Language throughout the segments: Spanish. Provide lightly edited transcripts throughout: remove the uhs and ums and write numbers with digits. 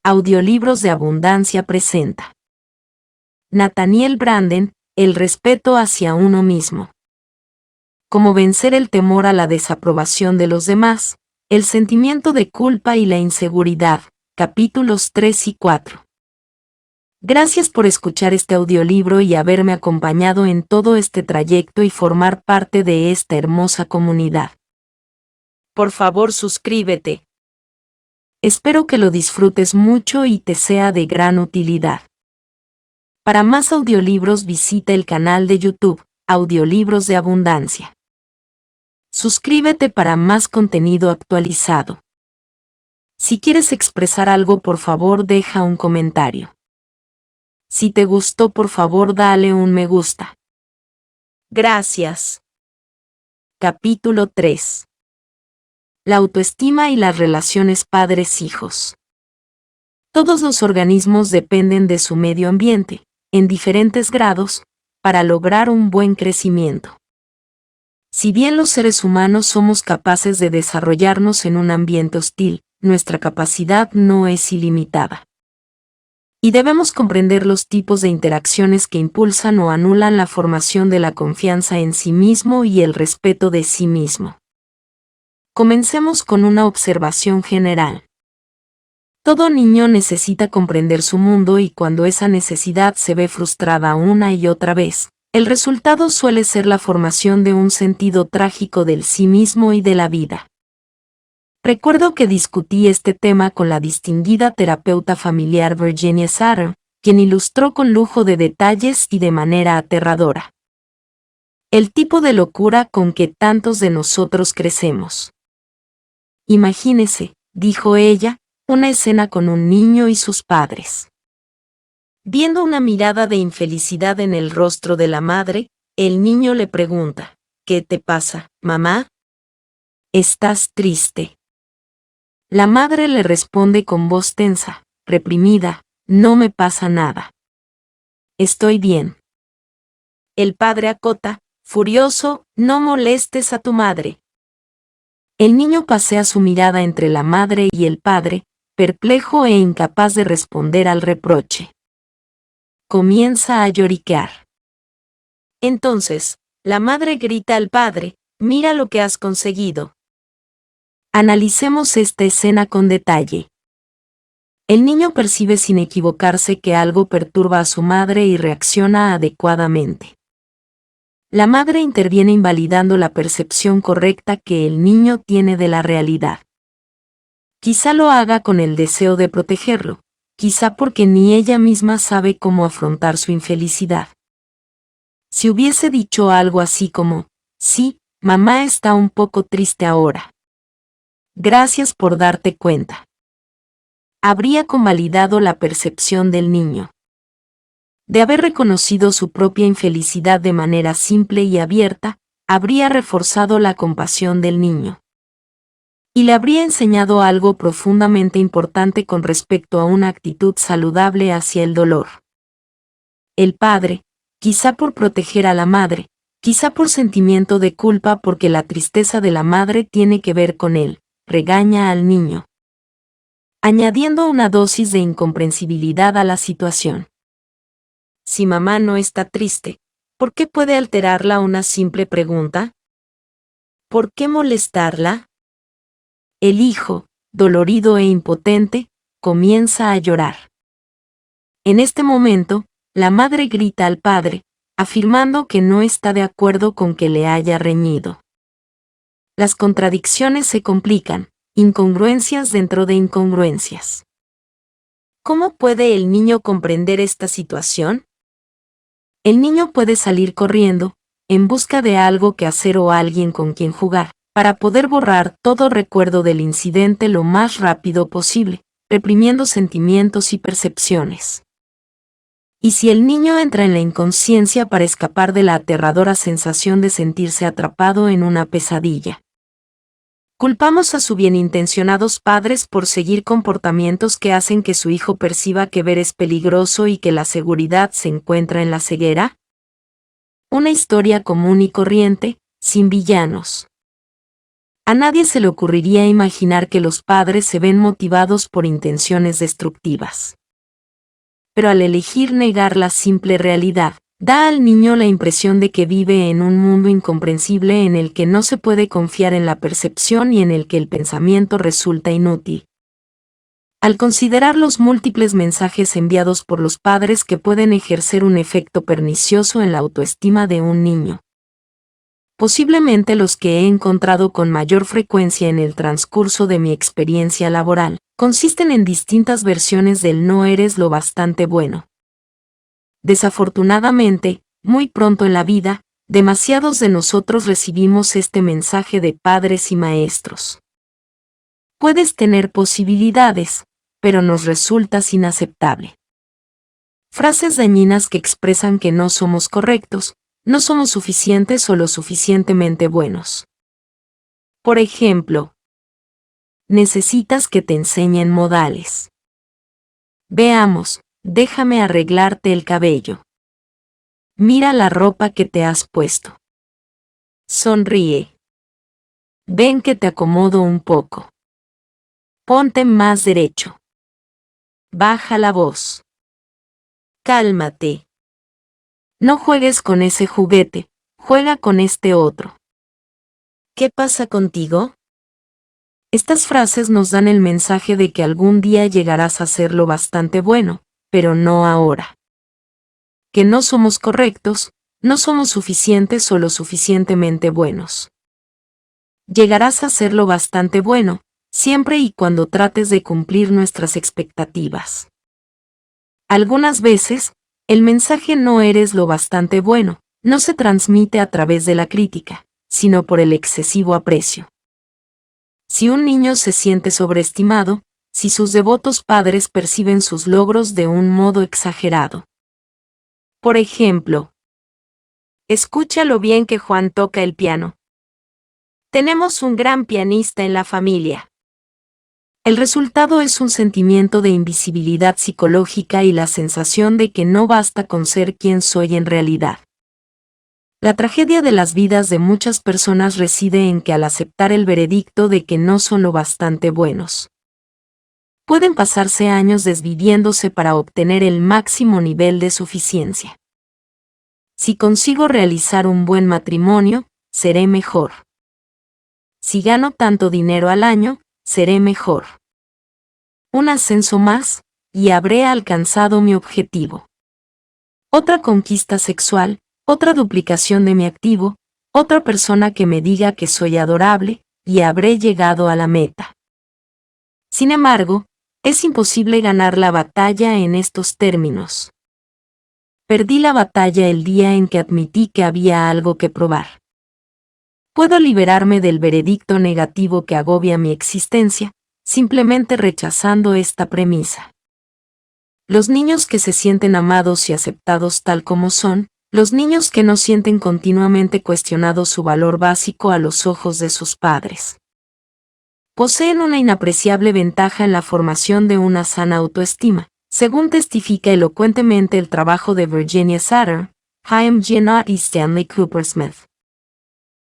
Audiolibros de Abundancia presenta. Nathaniel Branden, el respeto hacia uno mismo. Cómo vencer el temor a la desaprobación de los demás, el sentimiento de culpa y la inseguridad, capítulos 3 y 4. Gracias por escuchar este audiolibro y haberme acompañado en todo este trayecto y formar parte de esta hermosa comunidad. Por favor, suscríbete. Espero que lo disfrutes mucho y te sea de gran utilidad. Para más audiolibros visita el canal de YouTube, Audiolibros de Abundancia. Suscríbete para más contenido actualizado. Si quieres expresar algo, por favor deja un comentario. Si te gustó, por favor dale un me gusta. Gracias. Capítulo 3. La autoestima y las relaciones padres-hijos. Todos los organismos dependen de su medio ambiente, en diferentes grados, para lograr un buen crecimiento. Si bien los seres humanos somos capaces de desarrollarnos en un ambiente hostil, nuestra capacidad no es ilimitada. Y debemos comprender los tipos de interacciones que impulsan o anulan la formación de la confianza en sí mismo y el respeto de sí mismo. Comencemos con una observación general. Todo niño necesita comprender su mundo y cuando esa necesidad se ve frustrada una y otra vez, el resultado suele ser la formación de un sentido trágico del sí mismo y de la vida. Recuerdo que discutí este tema con la distinguida terapeuta familiar Virginia Satter, quien ilustró con lujo de detalles y de manera aterradora el tipo de locura con que tantos de nosotros crecemos. Imagínese, dijo ella, una escena con un niño y sus padres. Viendo una mirada de infelicidad en el rostro de la madre, el niño le pregunta, ¿qué te pasa, mamá? ¿Estás triste? La madre le responde con voz tensa, reprimida, no me pasa nada. Estoy bien. El padre acota, furioso, no molestes a tu madre. El niño pasea su mirada entre la madre y el padre, perplejo e incapaz de responder al reproche. Comienza a lloriquear. Entonces, la madre grita al padre, mira lo que has conseguido. Analicemos esta escena con detalle. El niño percibe sin equivocarse que algo perturba a su madre y reacciona adecuadamente. La madre interviene invalidando la percepción correcta que el niño tiene de la realidad. Quizá lo haga con el deseo de protegerlo, quizá porque ni ella misma sabe cómo afrontar su infelicidad. Si hubiese dicho algo así como, sí, mamá está un poco triste ahora. Gracias por darte cuenta. Habría convalidado la percepción del niño. De haber reconocido su propia infelicidad de manera simple y abierta, habría reforzado la compasión del niño. Y le habría enseñado algo profundamente importante con respecto a una actitud saludable hacia el dolor. El padre, quizá por proteger a la madre, quizá por sentimiento de culpa porque la tristeza de la madre tiene que ver con él, regaña al niño, añadiendo una dosis de incomprensibilidad a la situación. Si mamá no está triste, ¿por qué puede alterarla una simple pregunta? ¿Por qué molestarla? El hijo, dolorido e impotente, comienza a llorar. En este momento, la madre grita al padre, afirmando que no está de acuerdo con que le haya reñido. Las contradicciones se complican, incongruencias dentro de incongruencias. ¿Cómo puede el niño comprender esta situación? El niño puede salir corriendo, en busca de algo que hacer o alguien con quien jugar, para poder borrar todo recuerdo del incidente lo más rápido posible, reprimiendo sentimientos y percepciones. Y si el niño entra en la inconsciencia para escapar de la aterradora sensación de sentirse atrapado en una pesadilla. Culpamos a sus bienintencionados padres por seguir comportamientos que hacen que su hijo perciba que ver es peligroso y que la seguridad se encuentra en la ceguera. Una historia común y corriente, sin villanos. A nadie se le ocurriría imaginar que los padres se ven motivados por intenciones destructivas. Pero al elegir negar la simple realidad, da al niño la impresión de que vive en un mundo incomprensible en el que no se puede confiar en la percepción y en el que el pensamiento resulta inútil. Al considerar los múltiples mensajes enviados por los padres que pueden ejercer un efecto pernicioso en la autoestima de un niño, posiblemente los que he encontrado con mayor frecuencia en el transcurso de mi experiencia laboral, consisten en distintas versiones del no eres lo bastante bueno. Desafortunadamente, muy pronto en la vida, demasiados de nosotros recibimos este mensaje de padres y maestros. Puedes tener posibilidades, pero nos resultas inaceptable. Frases dañinas que expresan que no somos correctos, no somos suficientes o lo suficientemente buenos. Por ejemplo, necesitas que te enseñen modales. Veamos, déjame arreglarte el cabello. Mira la ropa que te has puesto. Sonríe. Ven que te acomodo un poco. Ponte más derecho. Baja la voz. Cálmate. No juegues con ese juguete, juega con este otro. ¿Qué pasa contigo? Estas frases nos dan el mensaje de que algún día llegarás a ser lo bastante bueno, pero no ahora. Que no somos correctos, no somos suficientes o lo suficientemente buenos. Llegarás a ser lo bastante bueno, siempre y cuando trates de cumplir nuestras expectativas. Algunas veces, el mensaje no eres lo bastante bueno, no se transmite a través de la crítica, sino por el excesivo aprecio. Si un niño se siente sobreestimado, si sus devotos padres perciben sus logros de un modo exagerado. Por ejemplo, escucha lo bien que Juan toca el piano. Tenemos un gran pianista en la familia. El resultado es un sentimiento de invisibilidad psicológica y la sensación de que no basta con ser quien soy en realidad. La tragedia de las vidas de muchas personas reside en que al aceptar el veredicto de que no son lo bastante buenos, pueden pasarse años desviviéndose para obtener el máximo nivel de suficiencia. Si consigo realizar un buen matrimonio, seré mejor. Si gano tanto dinero al año, seré mejor. Un ascenso más, y habré alcanzado mi objetivo. Otra conquista sexual, otra duplicación de mi activo, otra persona que me diga que soy adorable, y habré llegado a la meta. Sin embargo, es imposible ganar la batalla en estos términos. Perdí la batalla el día en que admití que había algo que probar. Puedo liberarme del veredicto negativo que agobia mi existencia, simplemente rechazando esta premisa. Los niños que se sienten amados y aceptados tal como son, los niños que no sienten continuamente cuestionado su valor básico a los ojos de sus padres, poseen una inapreciable ventaja en la formación de una sana autoestima, según testifica elocuentemente el trabajo de Virginia Satter, Chaim Giannot y Stanley Cooper Smith,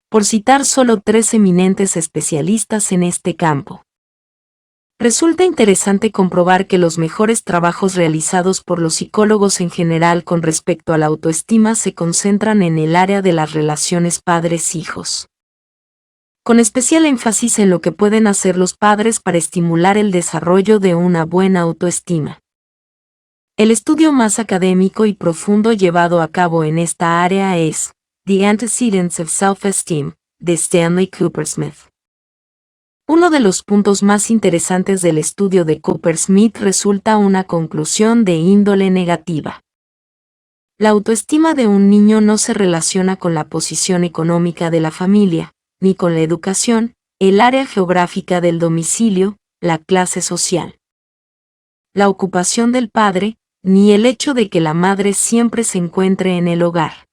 por citar solo 3 eminentes especialistas en este campo. Resulta interesante comprobar que los mejores trabajos realizados por los psicólogos en general con respecto a la autoestima se concentran en el área de las relaciones padres-hijos, con especial énfasis en lo que pueden hacer los padres para estimular el desarrollo de una buena autoestima. El estudio más académico y profundo llevado a cabo en esta área es The Antecedents of Self-Esteem, de Stanley Cooper Smith. Uno de los puntos más interesantes del estudio de Cooper Smith resulta una conclusión de índole negativa. La autoestima de un niño no se relaciona con la posición económica de la familia, ni con la educación, el área geográfica del domicilio, la clase social, la ocupación del padre, ni el hecho de que la madre siempre se encuentre en el hogar.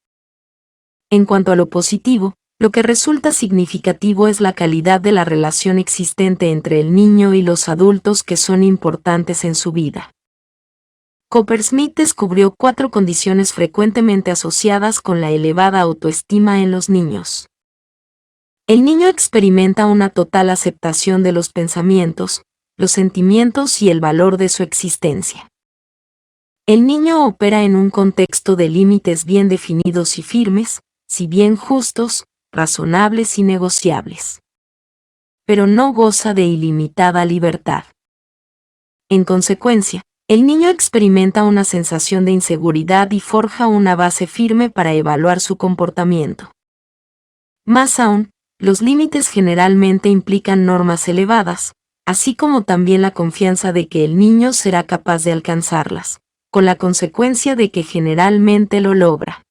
En cuanto a lo positivo, lo que resulta significativo es la calidad de la relación existente entre el niño y los adultos que son importantes en su vida. Coppersmith descubrió 4 condiciones frecuentemente asociadas con la elevada autoestima en los niños. El niño experimenta una total aceptación de los pensamientos, los sentimientos y el valor de su existencia. El niño opera en un contexto de límites bien definidos y firmes, si bien justos, razonables y negociables. Pero no goza de ilimitada libertad. En consecuencia, el niño experimenta una sensación de inseguridad y forja una base firme para evaluar su comportamiento. Más aún, los límites generalmente implican normas elevadas, así como también la confianza de que el niño será capaz de alcanzarlas, con la consecuencia de que generalmente lo logra.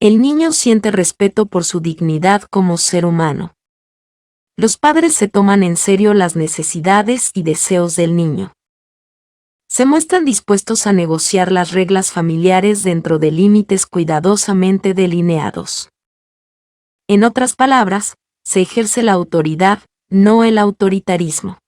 El niño siente respeto por su dignidad como ser humano. Los padres se toman en serio las necesidades y deseos del niño. Se muestran dispuestos a negociar las reglas familiares dentro de límites cuidadosamente delineados. En otras palabras, se ejerce la autoridad, no el autoritarismo.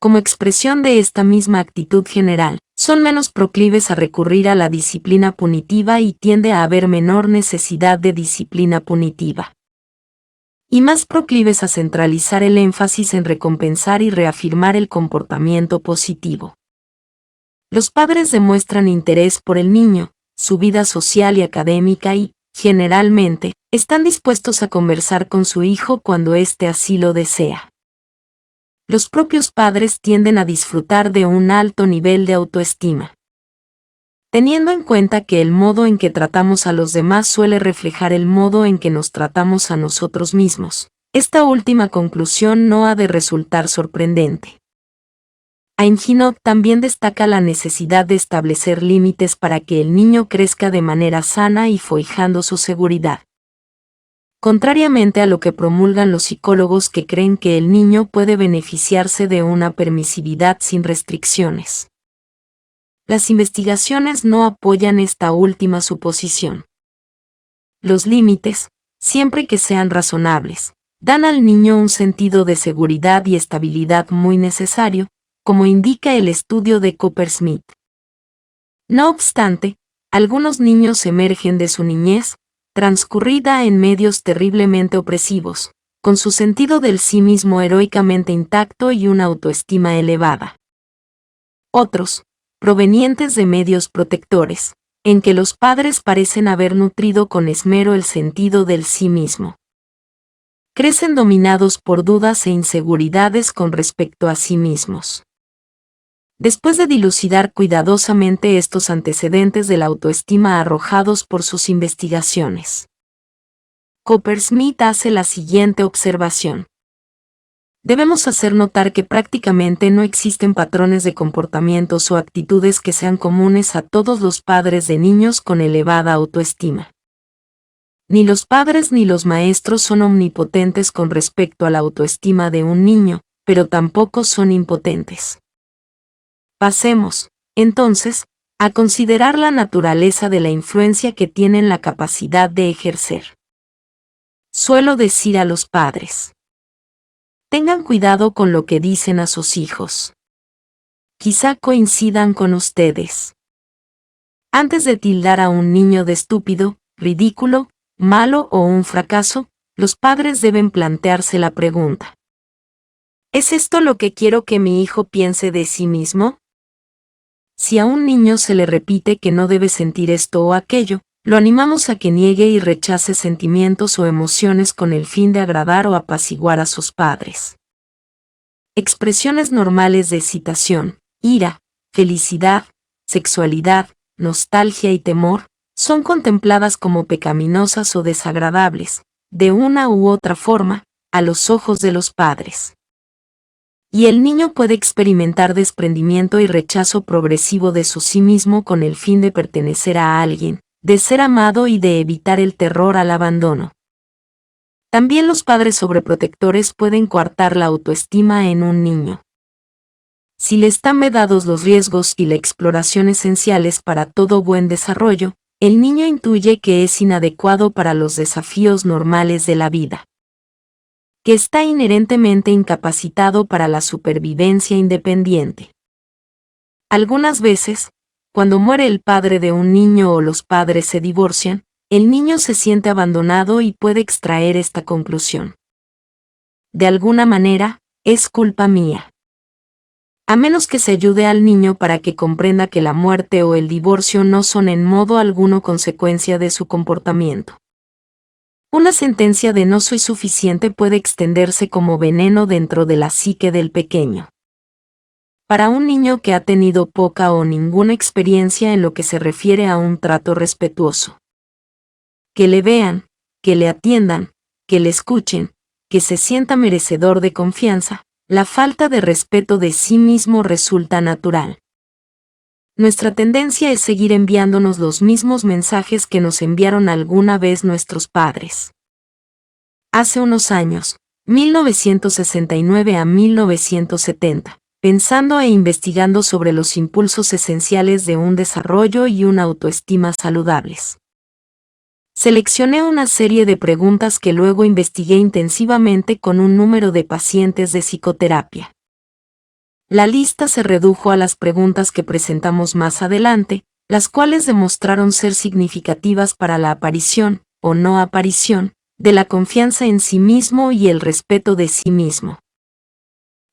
Como expresión de esta misma actitud general, son menos proclives a recurrir a la disciplina punitiva y tiende a haber menor necesidad de disciplina punitiva. Y más proclives a centralizar el énfasis en recompensar y reafirmar el comportamiento positivo. Los padres demuestran interés por el niño, su vida social y académica y, generalmente, están dispuestos a conversar con su hijo cuando éste así lo desea. Los propios padres tienden a disfrutar de un alto nivel de autoestima. Teniendo en cuenta que el modo en que tratamos a los demás suele reflejar el modo en que nos tratamos a nosotros mismos, esta última conclusión no ha de resultar sorprendente. Einginot también destaca la necesidad de establecer límites para que el niño crezca de manera sana y forjando su seguridad. Contrariamente a lo que promulgan los psicólogos que creen que el niño puede beneficiarse de una permisividad sin restricciones. Las investigaciones no apoyan esta última suposición. Los límites, siempre que sean razonables, dan al niño un sentido de seguridad y estabilidad muy necesario, como indica el estudio de Coppersmith. No obstante, algunos niños emergen de su niñez, transcurrida en medios terriblemente opresivos, con su sentido del sí mismo heroicamente intacto y una autoestima elevada. Otros, provenientes de medios protectores, en que los padres parecen haber nutrido con esmero el sentido del sí mismo. Crecen dominados por dudas e inseguridades con respecto a sí mismos. Después de dilucidar cuidadosamente estos antecedentes de la autoestima arrojados por sus investigaciones, Coppersmith hace la siguiente observación. Debemos hacer notar que prácticamente no existen patrones de comportamientos o actitudes que sean comunes a todos los padres de niños con elevada autoestima. Ni los padres ni los maestros son omnipotentes con respecto a la autoestima de un niño, pero tampoco son impotentes. Pasemos, entonces, a considerar la naturaleza de la influencia que tienen la capacidad de ejercer. Suelo decir a los padres: tengan cuidado con lo que dicen a sus hijos. Quizá coincidan con ustedes. Antes de tildar a un niño de estúpido, ridículo, malo o un fracaso, los padres deben plantearse la pregunta: ¿es esto lo que quiero que mi hijo piense de sí mismo? Si a un niño se le repite que no debe sentir esto o aquello, lo animamos a que niegue y rechace sentimientos o emociones con el fin de agradar o apaciguar a sus padres. Expresiones normales de excitación, ira, felicidad, sexualidad, nostalgia y temor, son contempladas como pecaminosas o desagradables, de una u otra forma, a los ojos de los padres. Y el niño puede experimentar desprendimiento y rechazo progresivo de su sí mismo con el fin de pertenecer a alguien, de ser amado y de evitar el terror al abandono. También los padres sobreprotectores pueden coartar la autoestima en un niño. Si le están vedados los riesgos y la exploración esenciales para todo buen desarrollo, el niño intuye que es inadecuado para los desafíos normales de la vida, que está inherentemente incapacitado para la supervivencia independiente. Algunas veces, cuando muere el padre de un niño o los padres se divorcian, el niño se siente abandonado y puede extraer esta conclusión: de alguna manera, es culpa mía. A menos que se ayude al niño para que comprenda que la muerte o el divorcio no son en modo alguno consecuencia de su comportamiento. Una sentencia de no soy suficiente puede extenderse como veneno dentro de la psique del pequeño. Para un niño que ha tenido poca o ninguna experiencia en lo que se refiere a un trato respetuoso. Que le vean, que le atiendan, que le escuchen, que se sienta merecedor de confianza, la falta de respeto de sí mismo resulta natural. Nuestra tendencia es seguir enviándonos los mismos mensajes que nos enviaron alguna vez nuestros padres. Hace unos años, 1969 a 1970, pensando e investigando sobre los impulsos esenciales de un desarrollo y una autoestima saludables. Seleccioné una serie de preguntas que luego investigué intensivamente con un número de pacientes de psicoterapia. La lista se redujo a las preguntas que presentamos más adelante, las cuales demostraron ser significativas para la aparición, o no aparición, de la confianza en sí mismo y el respeto de sí mismo.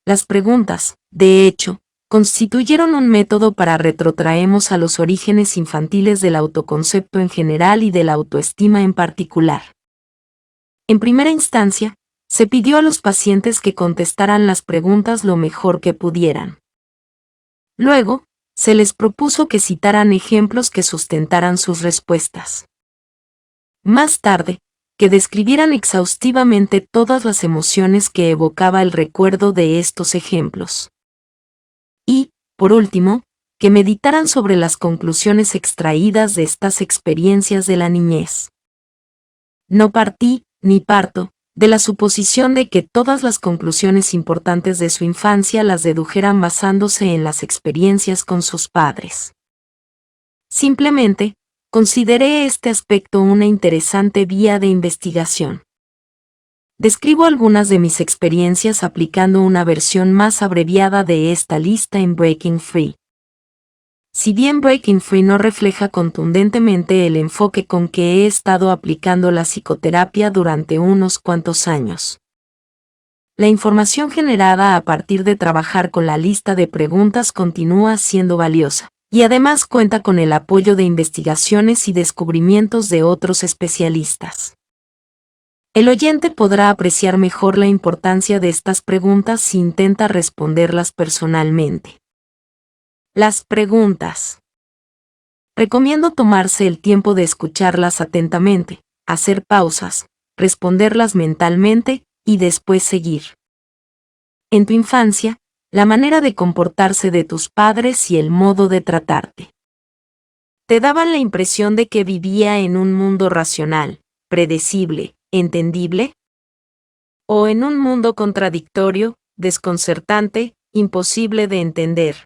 Las preguntas, de hecho, constituyeron un método para retrotraemos a los orígenes infantiles del autoconcepto en general y de la autoestima en particular. En primera instancia, se pidió a los pacientes que contestaran las preguntas lo mejor que pudieran. Luego, se les propuso que citaran ejemplos que sustentaran sus respuestas. Más tarde, que describieran exhaustivamente todas las emociones que evocaba el recuerdo de estos ejemplos. Y, por último, que meditaran sobre las conclusiones extraídas de estas experiencias de la niñez. No partí, ni parto, de la suposición de que todas las conclusiones importantes de su infancia las dedujeran basándose en las experiencias con sus padres. Simplemente, consideré este aspecto una interesante vía de investigación. Describo algunas de mis experiencias aplicando una versión más abreviada de esta lista en Breaking Free. Si bien Breaking Free no refleja contundentemente el enfoque con que he estado aplicando la psicoterapia durante unos cuantos años. La información generada a partir de trabajar con la lista de preguntas continúa siendo valiosa, y además cuenta con el apoyo de investigaciones y descubrimientos de otros especialistas. El oyente podrá apreciar mejor la importancia de estas preguntas si intenta responderlas personalmente. Las preguntas. Recomiendo tomarse el tiempo de escucharlas atentamente, hacer pausas, responderlas mentalmente y después seguir. En tu infancia, la manera de comportarse de tus padres y el modo de tratarte. ¿Te daban la impresión de que vivía en un mundo racional, predecible, entendible? ¿O en un mundo contradictorio, desconcertante, imposible de entender?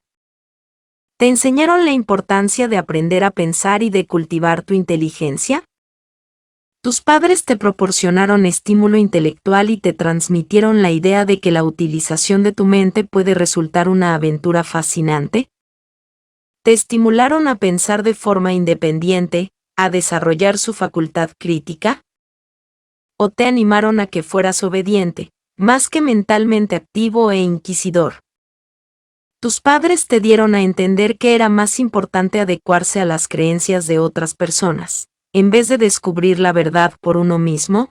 ¿Te enseñaron la importancia de aprender a pensar y de cultivar tu inteligencia? ¿Tus padres te proporcionaron estímulo intelectual y te transmitieron la idea de que la utilización de tu mente puede resultar una aventura fascinante? ¿Te estimularon a pensar de forma independiente, a desarrollar su facultad crítica? ¿O te animaron a que fueras obediente, más que mentalmente activo e inquisidor? Tus padres te dieron a entender que era más importante adecuarse a las creencias de otras personas, en vez de descubrir la verdad por uno mismo.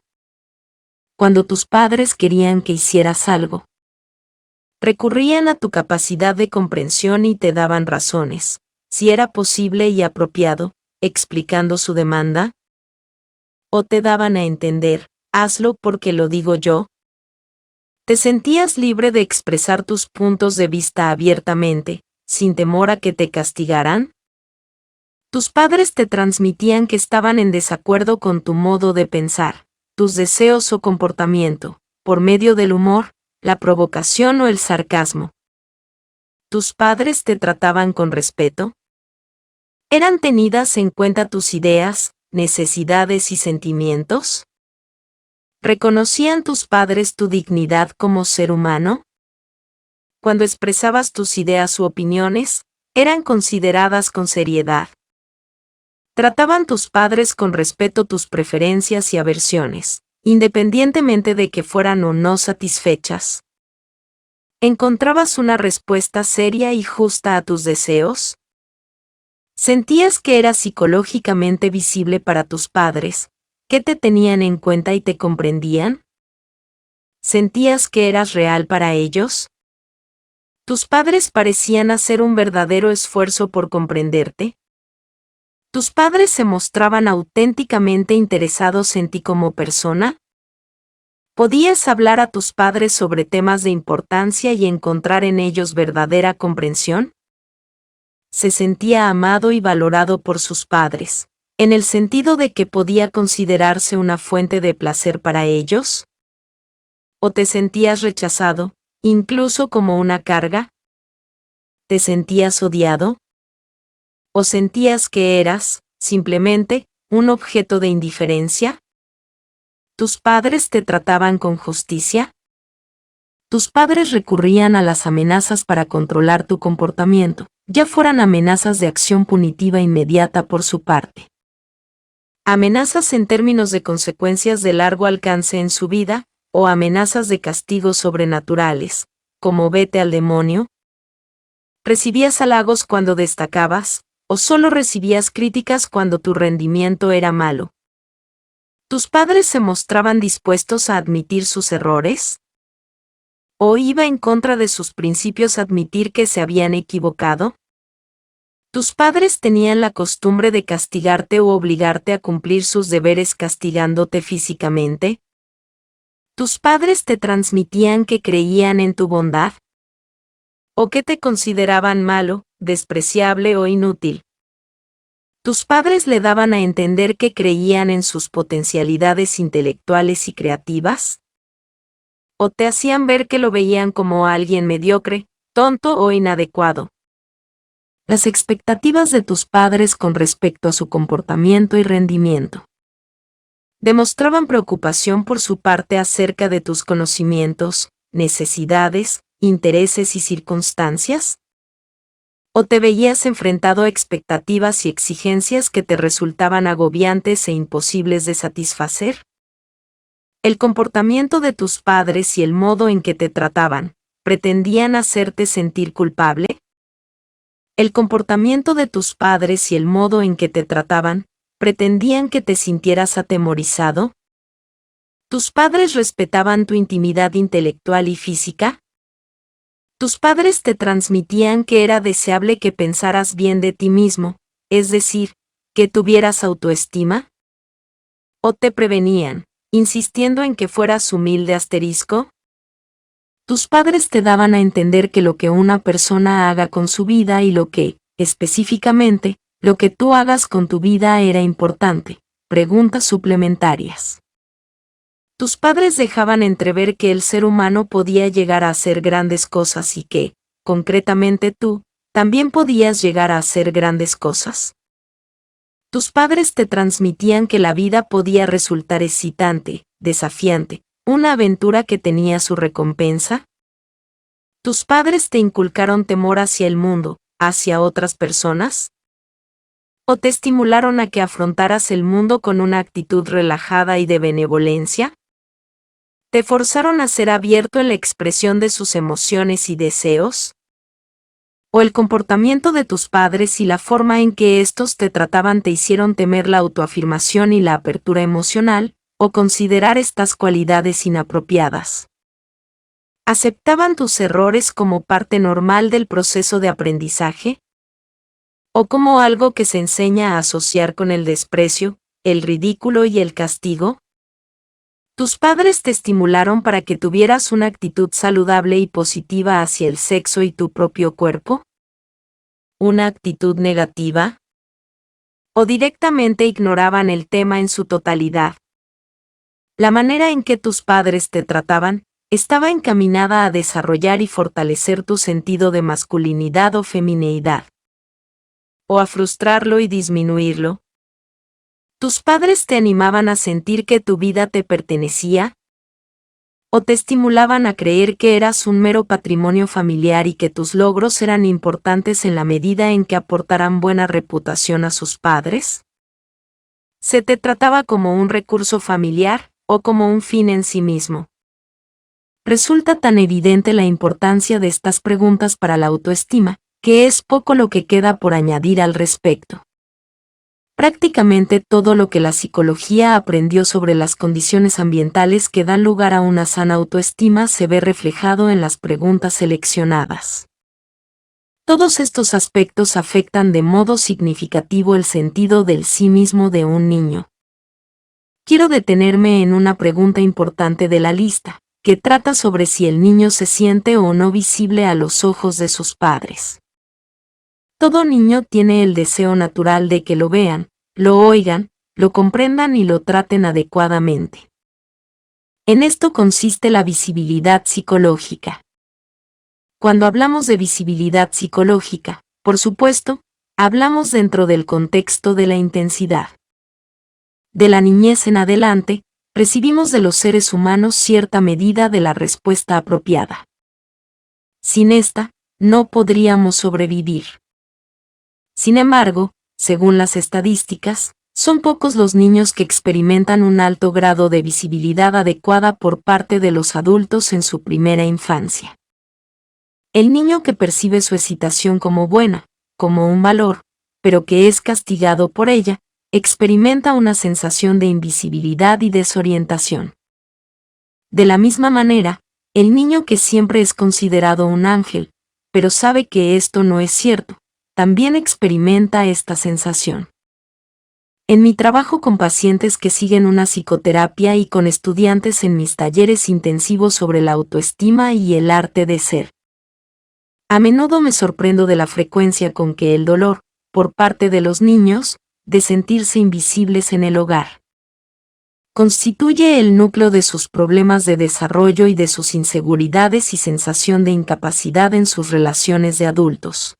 Cuando tus padres querían que hicieras algo, recurrían a tu capacidad de comprensión y te daban razones, si era posible y apropiado, explicando su demanda. ¿O te daban a entender, hazlo porque lo digo yo? ¿Te sentías libre de expresar tus puntos de vista abiertamente, sin temor a que te castigaran? Tus padres te transmitían que estaban en desacuerdo con tu modo de pensar, tus deseos o comportamiento, por medio del humor, la provocación o el sarcasmo. ¿Tus padres te trataban con respeto? ¿Eran tenidas en cuenta tus ideas, necesidades y sentimientos? ¿Reconocían tus padres tu dignidad como ser humano? Cuando expresabas tus ideas u opiniones, ¿eran consideradas con seriedad? ¿Trataban tus padres con respeto tus preferencias y aversiones, independientemente de que fueran o no satisfechas? ¿Encontrabas una respuesta seria y justa a tus deseos? ¿Sentías que eras psicológicamente visible para tus padres, que te tenían en cuenta y te comprendían? ¿Sentías que eras real para ellos? ¿Tus padres parecían hacer un verdadero esfuerzo por comprenderte? ¿Tus padres se mostraban auténticamente interesados en ti como persona? ¿Podías hablar a tus padres sobre temas de importancia y encontrar en ellos verdadera comprensión? Se sentía amado y valorado por sus padres, en el sentido de que podía considerarse una fuente de placer para ellos. ¿O te sentías rechazado, incluso como una carga? ¿Te sentías odiado? ¿O sentías que eras, simplemente, un objeto de indiferencia? ¿Tus padres te trataban con justicia? Tus padres recurrían a las amenazas para controlar tu comportamiento, ya fueran amenazas de acción punitiva inmediata por su parte. Amenazas en términos de consecuencias de largo alcance en su vida, o amenazas de castigos sobrenaturales, como vete al demonio. ¿Recibías halagos cuando destacabas, o solo recibías críticas cuando tu rendimiento era malo? ¿Tus padres se mostraban dispuestos a admitir sus errores? ¿O iba en contra de sus principios admitir que se habían equivocado? ¿Tus padres tenían la costumbre de castigarte o obligarte a cumplir sus deberes castigándote físicamente? ¿Tus padres te transmitían que creían en tu bondad? ¿O que te consideraban malo, despreciable o inútil? ¿Tus padres le daban a entender que creían en sus potencialidades intelectuales y creativas? ¿O te hacían ver que lo veían como alguien mediocre, tonto o inadecuado? Las expectativas de tus padres con respecto a su comportamiento y rendimiento. ¿Demostraban preocupación por su parte acerca de tus conocimientos, necesidades, intereses y circunstancias? ¿O te veías enfrentado a expectativas y exigencias que te resultaban agobiantes e imposibles de satisfacer? ¿El comportamiento de tus padres y el modo en que te trataban, pretendían hacerte sentir culpable? ¿El comportamiento de tus padres y el modo en que te trataban, pretendían que te sintieras atemorizado? ¿Tus padres respetaban tu intimidad intelectual y física? ¿Tus padres te transmitían que era deseable que pensaras bien de ti mismo, es decir, que tuvieras autoestima? ¿O te prevenían, insistiendo en que fueras humilde asterisco? Tus padres te daban a entender que lo que una persona haga con su vida y lo que, específicamente, lo que tú hagas con tu vida era importante. Preguntas suplementarias. Tus padres dejaban entrever que el ser humano podía llegar a hacer grandes cosas y que, concretamente tú, también podías llegar a hacer grandes cosas. Tus padres te transmitían que la vida podía resultar excitante, desafiante, una aventura que tenía su recompensa. Tus padres te inculcaron temor hacia el mundo, hacia otras personas. ¿O te estimularon a que afrontaras el mundo con una actitud relajada y de benevolencia? ¿Te forzaron a ser abierto en la expresión de sus emociones y deseos? ¿O el comportamiento de tus padres y la forma en que éstos te trataban te hicieron temer la autoafirmación y la apertura emocional, o considerar estas cualidades inapropiadas? ¿Aceptaban tus errores como parte normal del proceso de aprendizaje? ¿O como algo que se enseña a asociar con el desprecio, el ridículo y el castigo? ¿Tus padres te estimularon para que tuvieras una actitud saludable y positiva hacia el sexo y tu propio cuerpo? ¿Una actitud negativa? ¿O directamente ignoraban el tema en su totalidad? La manera en que tus padres te trataban estaba encaminada a desarrollar y fortalecer tu sentido de masculinidad o femineidad, o a frustrarlo y disminuirlo. ¿Tus padres te animaban a sentir que tu vida te pertenecía? ¿O te estimulaban a creer que eras un mero patrimonio familiar y que tus logros eran importantes en la medida en que aportaran buena reputación a sus padres? ¿Se te trataba como un recurso familiar o como un fin en sí mismo? Resulta tan evidente la importancia de estas preguntas para la autoestima, que es poco lo que queda por añadir al respecto. Prácticamente todo lo que la psicología aprendió sobre las condiciones ambientales que dan lugar a una sana autoestima se ve reflejado en las preguntas seleccionadas. Todos estos aspectos afectan de modo significativo el sentido del sí mismo de un niño. Quiero detenerme en una pregunta importante de la lista, que trata sobre si el niño se siente o no visible a los ojos de sus padres. Todo niño tiene el deseo natural de que lo vean, lo oigan, lo comprendan y lo traten adecuadamente. En esto consiste la visibilidad psicológica. Cuando hablamos de visibilidad psicológica, por supuesto, hablamos dentro del contexto de la intensidad. De la niñez en adelante, recibimos de los seres humanos cierta medida de la respuesta apropiada. Sin esta, no podríamos sobrevivir. Sin embargo, según las estadísticas, son pocos los niños que experimentan un alto grado de visibilidad adecuada por parte de los adultos en su primera infancia. El niño que percibe su excitación como buena, como un valor, pero que es castigado por ella, experimenta una sensación de invisibilidad y desorientación. De la misma manera, el niño que siempre es considerado un ángel, pero sabe que esto no es cierto, también experimenta esta sensación. En mi trabajo con pacientes que siguen una psicoterapia y con estudiantes en mis talleres intensivos sobre la autoestima y el arte de ser, a menudo me sorprendo de la frecuencia con que el dolor, por parte de los niños, de sentirse invisibles en el hogar, constituye el núcleo de sus problemas de desarrollo y de sus inseguridades y sensación de incapacidad en sus relaciones de adultos.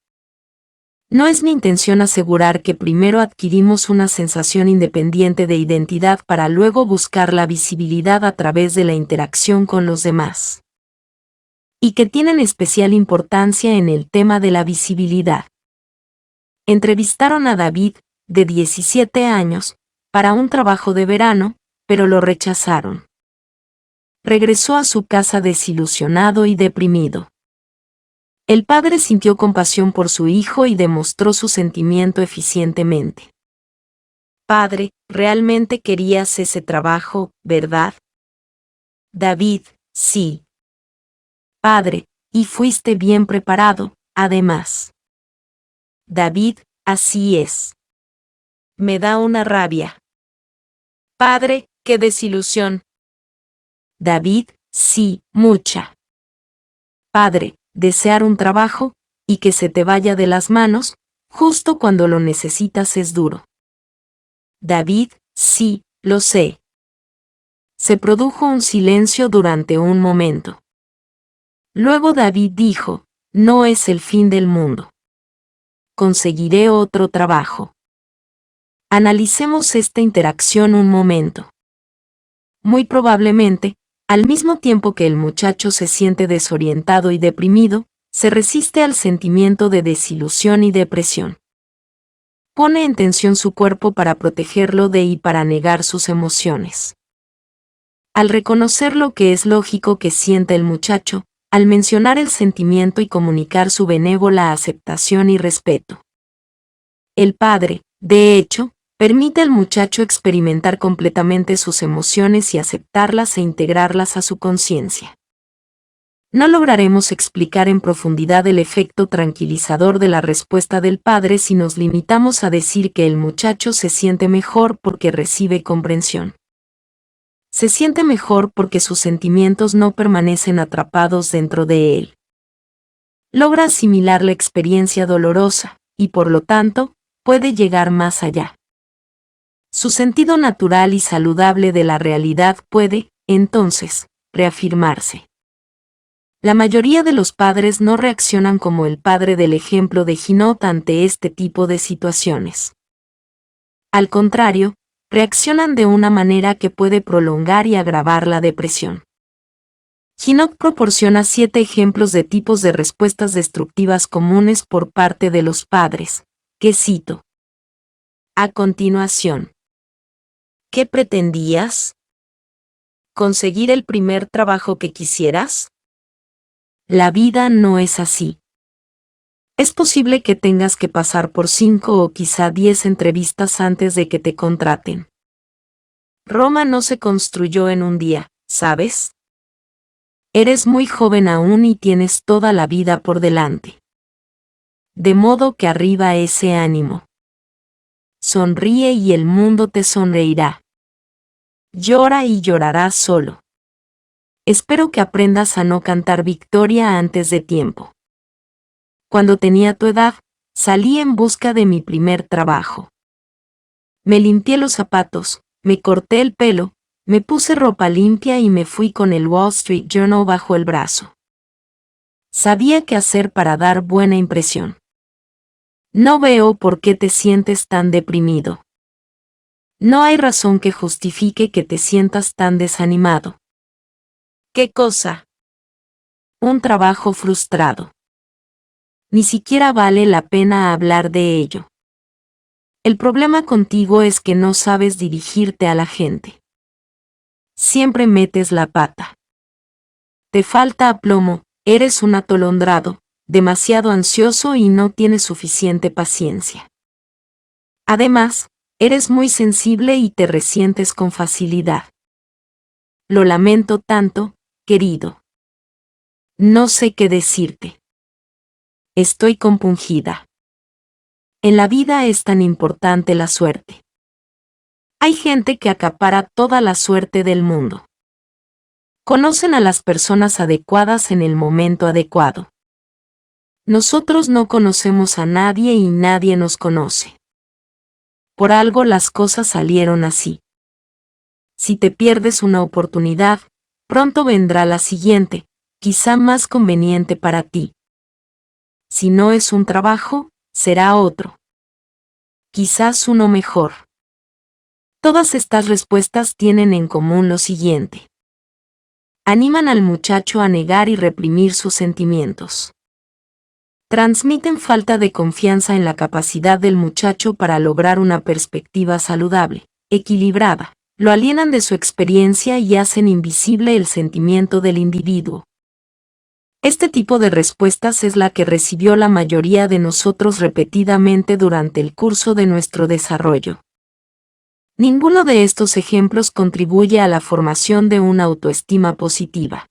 No es mi intención asegurar que primero adquirimos una sensación independiente de identidad para luego buscar la visibilidad a través de la interacción con los demás, y que tienen especial importancia en el tema de la visibilidad. Entrevistaron a David, de 17 años, para un trabajo de verano, pero lo rechazaron. Regresó a su casa desilusionado y deprimido. El padre sintió compasión por su hijo y demostró su sentimiento eficientemente. Padre, realmente querías ese trabajo, ¿verdad? David, sí. Padre, y fuiste bien preparado, además. David, así es. Me da una rabia. Padre, qué desilusión. David, sí, mucha. Padre, desear un trabajo, y que se te vaya de las manos, justo cuando lo necesitas es duro. David, sí, lo sé. Se produjo un silencio durante un momento. Luego David dijo, no es el fin del mundo. Conseguiré otro trabajo. Analicemos esta interacción un momento. Muy probablemente, al mismo tiempo que el muchacho se siente desorientado y deprimido, se resiste al sentimiento de desilusión y depresión. Pone en tensión su cuerpo para protegerlo de y para negar sus emociones. Al reconocer lo que es lógico que sienta el muchacho, al mencionar el sentimiento y comunicar su benévola aceptación y respeto, el padre, de hecho, permite al muchacho experimentar completamente sus emociones y aceptarlas e integrarlas a su conciencia. No lograremos explicar en profundidad el efecto tranquilizador de la respuesta del padre si nos limitamos a decir que el muchacho se siente mejor porque recibe comprensión. Se siente mejor porque sus sentimientos no permanecen atrapados dentro de él. Logra asimilar la experiencia dolorosa, y por lo tanto, puede llegar más allá. Su sentido natural y saludable de la realidad puede, entonces, reafirmarse. La mayoría de los padres no reaccionan como el padre del ejemplo de Ginot ante este tipo de situaciones. Al contrario, reaccionan de una manera que puede prolongar y agravar la depresión. Ginot proporciona 7 ejemplos de tipos de respuestas destructivas comunes por parte de los padres, que cito a continuación. ¿Qué pretendías? ¿Conseguir el primer trabajo que quisieras? La vida no es así. Es posible que tengas que pasar por 5 o quizá 10 entrevistas antes de que te contraten. Roma no se construyó en un día, ¿sabes? Eres muy joven aún y tienes toda la vida por delante. De modo que arriba ese ánimo. Sonríe y el mundo te sonreirá. Llora y llorarás solo. Espero que aprendas a no cantar victoria antes de tiempo. Cuando tenía tu edad, salí en busca de mi primer trabajo. Me limpié los zapatos, me corté el pelo, me puse ropa limpia y me fui con el Wall Street Journal bajo el brazo. Sabía qué hacer para dar buena impresión. No veo por qué te sientes tan deprimido. No hay razón que justifique que te sientas tan desanimado. ¿Qué cosa? Un trabajo frustrado. Ni siquiera vale la pena hablar de ello. El problema contigo es que no sabes dirigirte a la gente. Siempre metes la pata. Te falta aplomo, eres un atolondrado, demasiado ansioso y no tienes suficiente paciencia. Además, eres muy sensible y te resientes con facilidad. Lo lamento tanto, querido. No sé qué decirte. Estoy compungida. En la vida es tan importante la suerte. Hay gente que acapara toda la suerte del mundo. Conocen a las personas adecuadas en el momento adecuado. Nosotros no conocemos a nadie y nadie nos conoce. Por algo las cosas salieron así. Si te pierdes una oportunidad, pronto vendrá la siguiente, quizá más conveniente para ti. Si no es un trabajo, será otro. Quizás uno mejor. Todas estas respuestas tienen en común lo siguiente. Animan al muchacho a negar y reprimir sus sentimientos. Transmiten falta de confianza en la capacidad del muchacho para lograr una perspectiva saludable, equilibrada. Lo alienan de su experiencia y hacen invisible el sentimiento del individuo. Este tipo de respuestas es la que recibió la mayoría de nosotros repetidamente durante el curso de nuestro desarrollo. Ninguno de estos ejemplos contribuye a la formación de una autoestima positiva.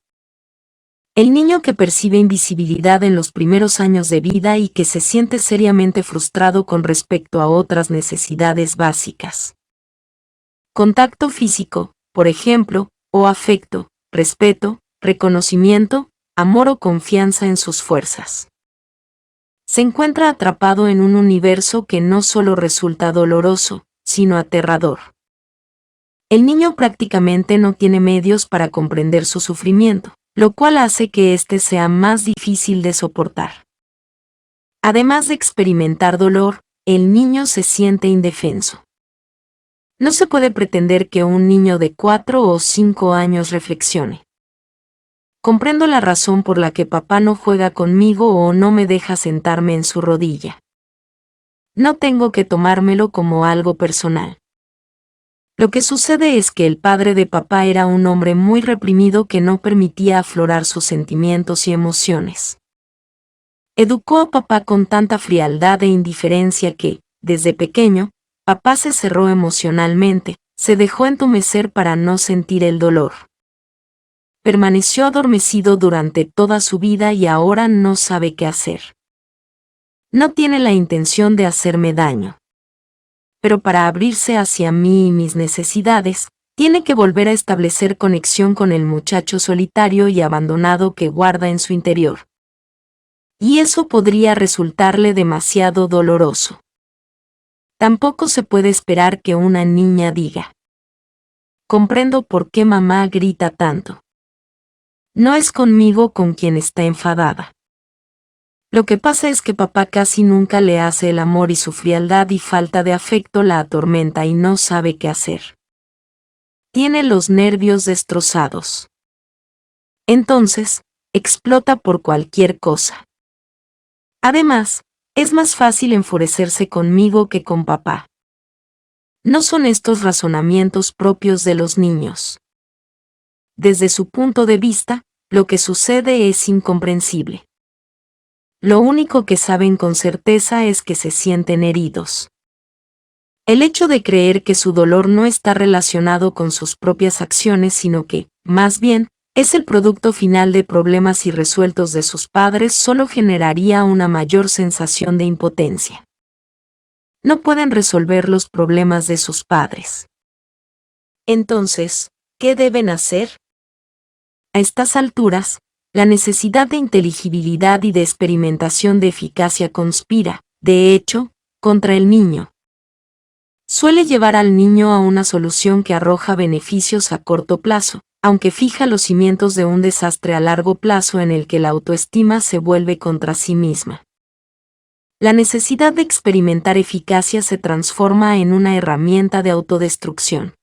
El niño que percibe invisibilidad en los primeros años de vida y que se siente seriamente frustrado con respecto a otras necesidades básicas. Contacto físico, por ejemplo, o afecto, respeto, reconocimiento, amor o confianza en sus fuerzas. Se encuentra atrapado en un universo que no solo resulta doloroso, sino aterrador. El niño prácticamente no tiene medios para comprender su sufrimiento, lo cual hace que éste sea más difícil de soportar. Además de experimentar dolor, el niño se siente indefenso. No se puede pretender que un niño de 4 o 5 años reflexione. Comprendo la razón por la que papá no juega conmigo o no me deja sentarme en su rodilla. No tengo que tomármelo como algo personal. Lo que sucede es que el padre de papá era un hombre muy reprimido que no permitía aflorar sus sentimientos y emociones. Educó a papá con tanta frialdad e indiferencia que, desde pequeño, papá se cerró emocionalmente, se dejó entumecer para no sentir el dolor. Permaneció adormecido durante toda su vida y ahora no sabe qué hacer. No tiene la intención de hacerme daño. Pero para abrirse hacia mí y mis necesidades, tiene que volver a establecer conexión con el muchacho solitario y abandonado que guarda en su interior. Y eso podría resultarle demasiado doloroso. Tampoco se puede esperar que una niña diga: comprendo por qué mamá grita tanto. No es conmigo con quien está enfadada. Lo que pasa es que papá casi nunca le hace el amor y su frialdad y falta de afecto la atormenta y no sabe qué hacer. Tiene los nervios destrozados. Entonces, explota por cualquier cosa. Además, es más fácil enfurecerse conmigo que con papá. No son estos razonamientos propios de los niños. Desde su punto de vista, lo que sucede es incomprensible. Lo único que saben con certeza es que se sienten heridos. El hecho de creer que su dolor no está relacionado con sus propias acciones, sino que, más bien, es el producto final de problemas irresueltos de sus padres, solo generaría una mayor sensación de impotencia. No pueden resolver los problemas de sus padres. Entonces, ¿qué deben hacer? A estas alturas, la necesidad de inteligibilidad y de experimentación de eficacia conspira, de hecho, contra el niño. Suele llevar al niño a una solución que arroja beneficios a corto plazo, aunque fija los cimientos de un desastre a largo plazo en el que la autoestima se vuelve contra sí misma. La necesidad de experimentar eficacia se transforma en una herramienta de autodestrucción.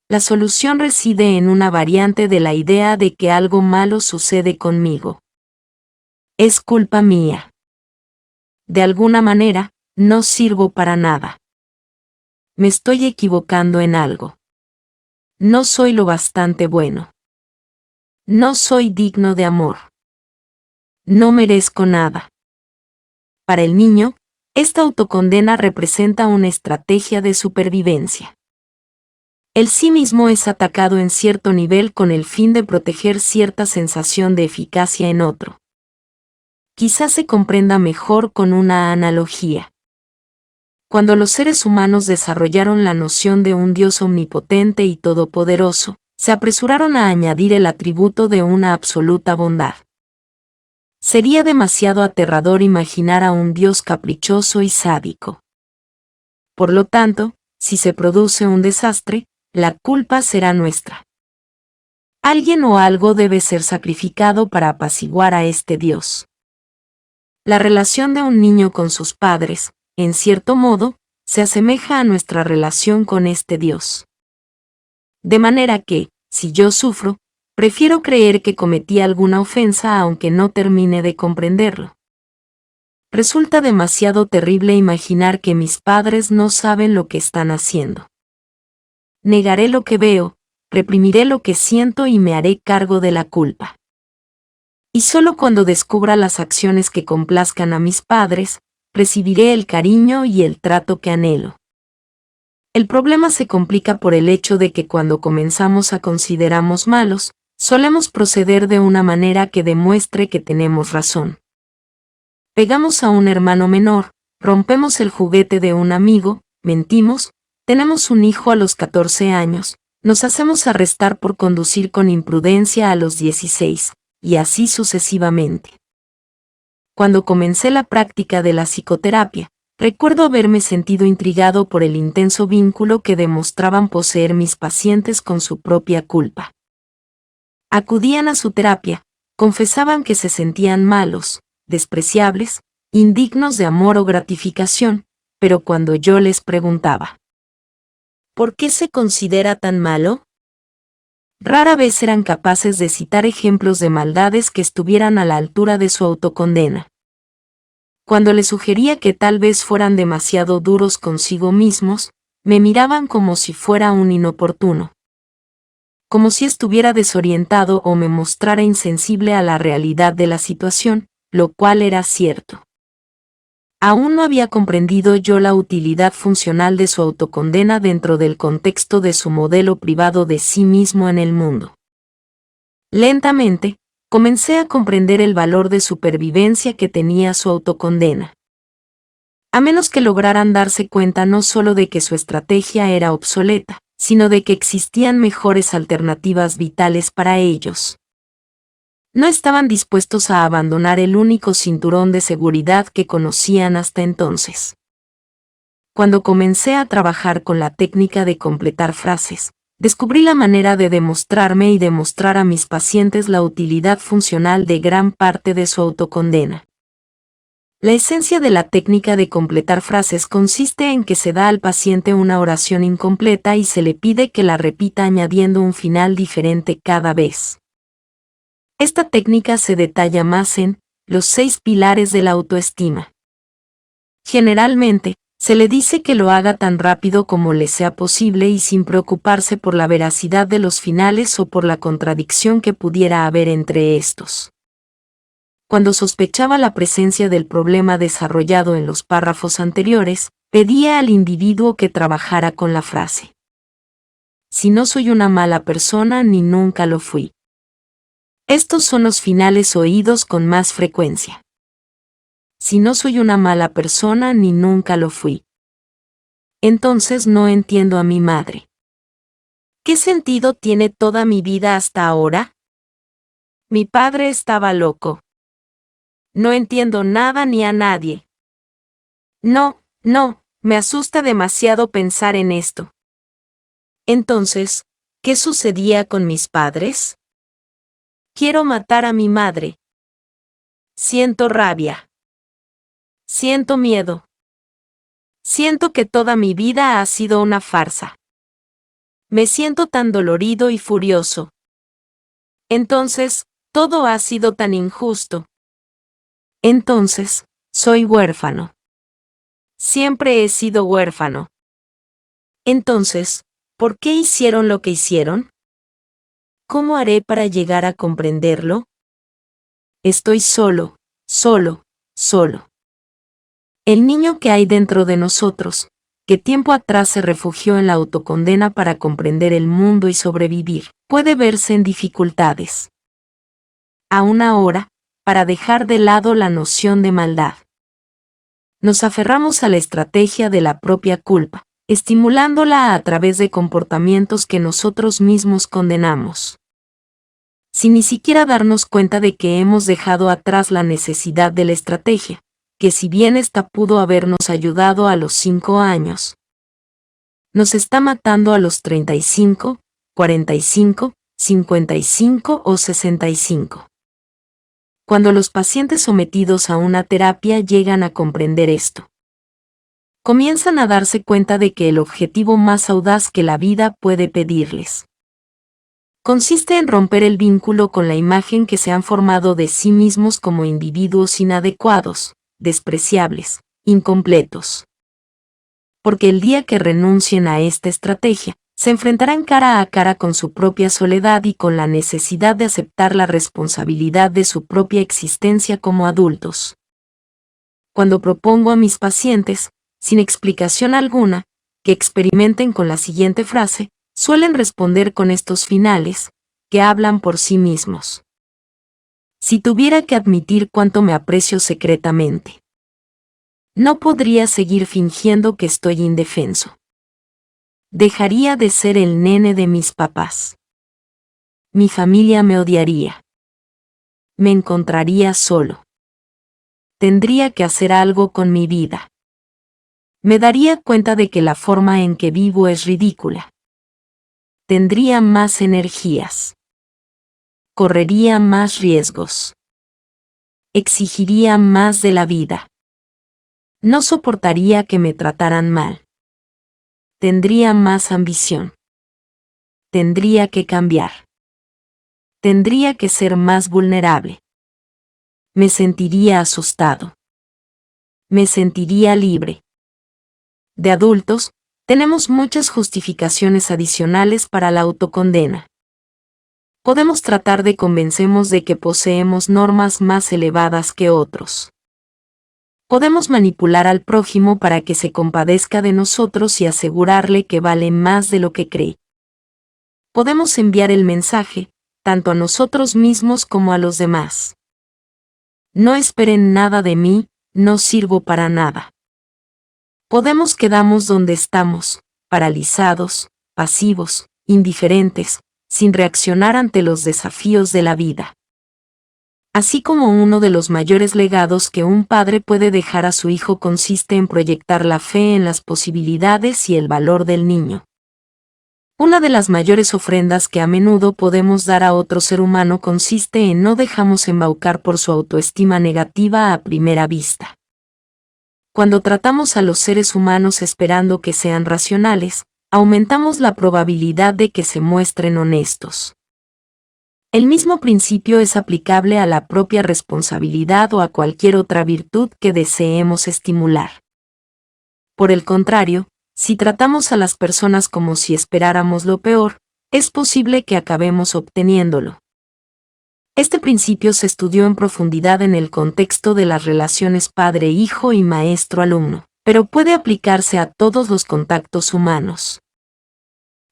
La solución reside en una variante de la idea de que algo malo sucede conmigo. Es culpa mía. De alguna manera, no sirvo para nada. Me estoy equivocando en algo. No soy lo bastante bueno. No soy digno de amor. No merezco nada. Para el niño, esta autocondena representa una estrategia de supervivencia. El sí mismo es atacado en cierto nivel con el fin de proteger cierta sensación de eficacia en otro. Quizás se comprenda mejor con una analogía. Cuando los seres humanos desarrollaron la noción de un Dios omnipotente y todopoderoso, se apresuraron a añadir el atributo de una absoluta bondad. Sería demasiado aterrador imaginar a un Dios caprichoso y sádico. Por lo tanto, si se produce un desastre, la culpa será nuestra. Alguien o algo debe ser sacrificado para apaciguar a este Dios. La relación de un niño con sus padres, en cierto modo, se asemeja a nuestra relación con este Dios. De manera que, si yo sufro, prefiero creer que cometí alguna ofensa aunque no termine de comprenderlo. Resulta demasiado terrible imaginar que mis padres no saben lo que están haciendo. Negaré lo que veo, reprimiré lo que siento y me haré cargo de la culpa. Y solo cuando descubra las acciones que complazcan a mis padres, recibiré el cariño y el trato que anhelo. El problema se complica por el hecho de que cuando comenzamos a considerarnos malos, solemos proceder de una manera que demuestre que tenemos razón. Pegamos a un hermano menor, rompemos el juguete de un amigo, mentimos, tenemos un hijo a los 14 años, nos hacemos arrestar por conducir con imprudencia a los 16, y así sucesivamente. Cuando comencé la práctica de la psicoterapia, recuerdo haberme sentido intrigado por el intenso vínculo que demostraban poseer mis pacientes con su propia culpa. Acudían a su terapia, confesaban que se sentían malos, despreciables, indignos de amor o gratificación, pero cuando yo les preguntaba, ¿por qué se considera tan malo? Rara vez eran capaces de citar ejemplos de maldades que estuvieran a la altura de su autocondena. Cuando les sugería que tal vez fueran demasiado duros consigo mismos, me miraban como si fuera un inoportuno. Como si estuviera desorientado o me mostrara insensible a la realidad de la situación, lo cual era cierto. Aún no había comprendido yo la utilidad funcional de su autocondena dentro del contexto de su modelo privado de sí mismo en el mundo. Lentamente, comencé a comprender el valor de supervivencia que tenía su autocondena. A menos que lograran darse cuenta no solo de que su estrategia era obsoleta, sino de que existían mejores alternativas vitales para ellos. No estaban dispuestos a abandonar el único cinturón de seguridad que conocían hasta entonces. Cuando comencé a trabajar con la técnica de completar frases, descubrí la manera de demostrarme y demostrar a mis pacientes la utilidad funcional de gran parte de su autocondena. La esencia de la técnica de completar frases consiste en que se da al paciente una oración incompleta y se le pide que la repita añadiendo un final diferente cada vez. Esta técnica se detalla más en los 6 pilares de la autoestima. Generalmente, Se le dice que lo haga tan rápido como le sea posible y sin preocuparse por la veracidad de los finales o por la contradicción que pudiera haber entre estos. Cuando sospechaba la presencia del problema desarrollado en los párrafos anteriores, pedía al individuo que trabajara con la frase: si no soy una mala persona ni nunca lo fui. Estos son los finales oídos con más frecuencia. Si no soy una mala persona ni nunca lo fui. Entonces no entiendo a mi madre. ¿Qué sentido tiene toda mi vida hasta ahora? Mi padre estaba loco. No entiendo nada ni a nadie. No, me asusta demasiado pensar en esto. Entonces, ¿qué sucedía con mis padres? Quiero matar a mi madre. Siento rabia. Siento miedo. Siento que toda mi vida ha sido una farsa. Me siento tan dolorido y furioso. Entonces, todo ha sido tan injusto. Entonces, soy huérfano. Siempre he sido huérfano. Entonces, ¿por qué hicieron lo que hicieron? ¿Cómo haré para llegar a comprenderlo? Estoy solo. El niño que hay dentro de nosotros, que tiempo atrás se refugió en la autocondena para comprender el mundo y sobrevivir, puede verse en dificultades. Aún ahora, para dejar de lado la noción de maldad. Nos aferramos a la estrategia de la propia culpa, estimulándola a través de comportamientos que nosotros mismos condenamos. Sin ni siquiera darnos cuenta de que hemos dejado atrás la necesidad de la estrategia, que si bien esta pudo habernos ayudado a los 5 años, nos está matando a los 35, 45, 55 o 65. Cuando los pacientes sometidos a una terapia llegan a comprender esto, comienzan a darse cuenta de que el objetivo más audaz que la vida puede pedirles consiste en romper el vínculo con la imagen que se han formado de sí mismos como individuos inadecuados, despreciables, incompletos. Porque el día que renuncien a esta estrategia, se enfrentarán cara a cara con su propia soledad y con la necesidad de aceptar la responsabilidad de su propia existencia como adultos. Cuando propongo a mis pacientes, sin explicación alguna, que experimenten con la siguiente frase, suelen responder con estos finales, que hablan por sí mismos. Si tuviera que admitir cuánto me aprecio secretamente, no podría seguir fingiendo que estoy indefenso. Dejaría de ser el nene de mis papás. Mi familia me odiaría. Me encontraría solo. Tendría que hacer algo con mi vida. Me daría cuenta de que la forma en que vivo es ridícula. Tendría más energías. Correría más riesgos. Exigiría más de la vida. No soportaría que me trataran mal. Tendría más ambición. Tendría que cambiar. Tendría que ser más vulnerable. Me sentiría asustado. Me sentiría libre. De adultos, tenemos muchas justificaciones adicionales para la autocondena. Podemos tratar de convencernos de que poseemos normas más elevadas que otros. Podemos manipular al prójimo para que se compadezca de nosotros y asegurarle que vale más de lo que cree. Podemos enviar el mensaje, tanto a nosotros mismos como a los demás. No esperen nada de mí, no sirvo para nada. Podemos quedarnos donde estamos, paralizados, pasivos, indiferentes, sin reaccionar ante los desafíos de la vida. Así como uno de los mayores legados que un padre puede dejar a su hijo consiste en proyectar la fe en las posibilidades y el valor del niño. Una de las mayores ofrendas que a menudo podemos dar a otro ser humano consiste en no dejarnos embaucar por su autoestima negativa a primera vista. Cuando tratamos a los seres humanos esperando que sean racionales, aumentamos la probabilidad de que se muestren honestos. El mismo principio es aplicable a la propia responsabilidad o a cualquier otra virtud que deseemos estimular. Por el contrario, si tratamos a las personas como si esperáramos lo peor, es posible que acabemos obteniéndolo. Este principio se estudió en profundidad en el contexto de las relaciones padre-hijo y maestro-alumno, pero puede aplicarse a todos los contactos humanos.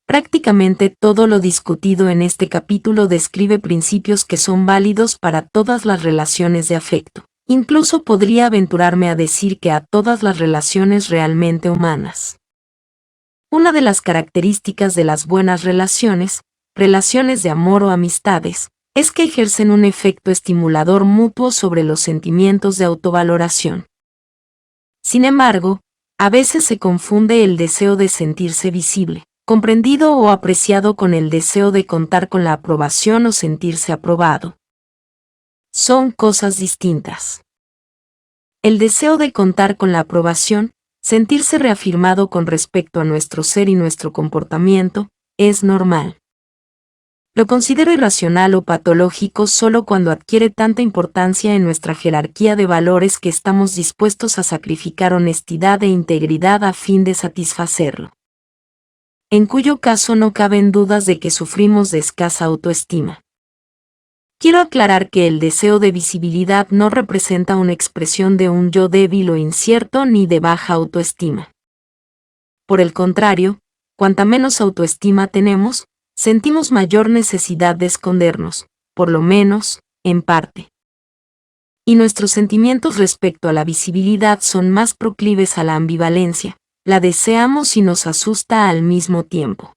Prácticamente todo lo discutido en este capítulo describe principios que son válidos para todas las relaciones de afecto. Incluso podría aventurarme a decir que a todas las relaciones realmente humanas. Una de las características de las buenas relaciones de amor o amistades, es que ejercen un efecto estimulador mutuo sobre los sentimientos de autovaloración. Sin embargo, a veces se confunde el deseo de sentirse visible, comprendido o apreciado con el deseo de contar con la aprobación o sentirse aprobado. Son cosas distintas. El deseo de contar con la aprobación, sentirse reafirmado con respecto a nuestro ser y nuestro comportamiento, es normal. Lo considero irracional o patológico solo cuando adquiere tanta importancia en nuestra jerarquía de valores que estamos dispuestos a sacrificar honestidad e integridad a fin de satisfacerlo. En cuyo caso no caben dudas de que sufrimos de escasa autoestima. Quiero aclarar que el deseo de visibilidad no representa una expresión de un yo débil o incierto ni de baja autoestima. Por el contrario, cuanta menos autoestima tenemos, sentimos mayor necesidad de escondernos, por lo menos, en parte. Y nuestros sentimientos respecto a la visibilidad son más proclives a la ambivalencia, la deseamos y nos asusta al mismo tiempo.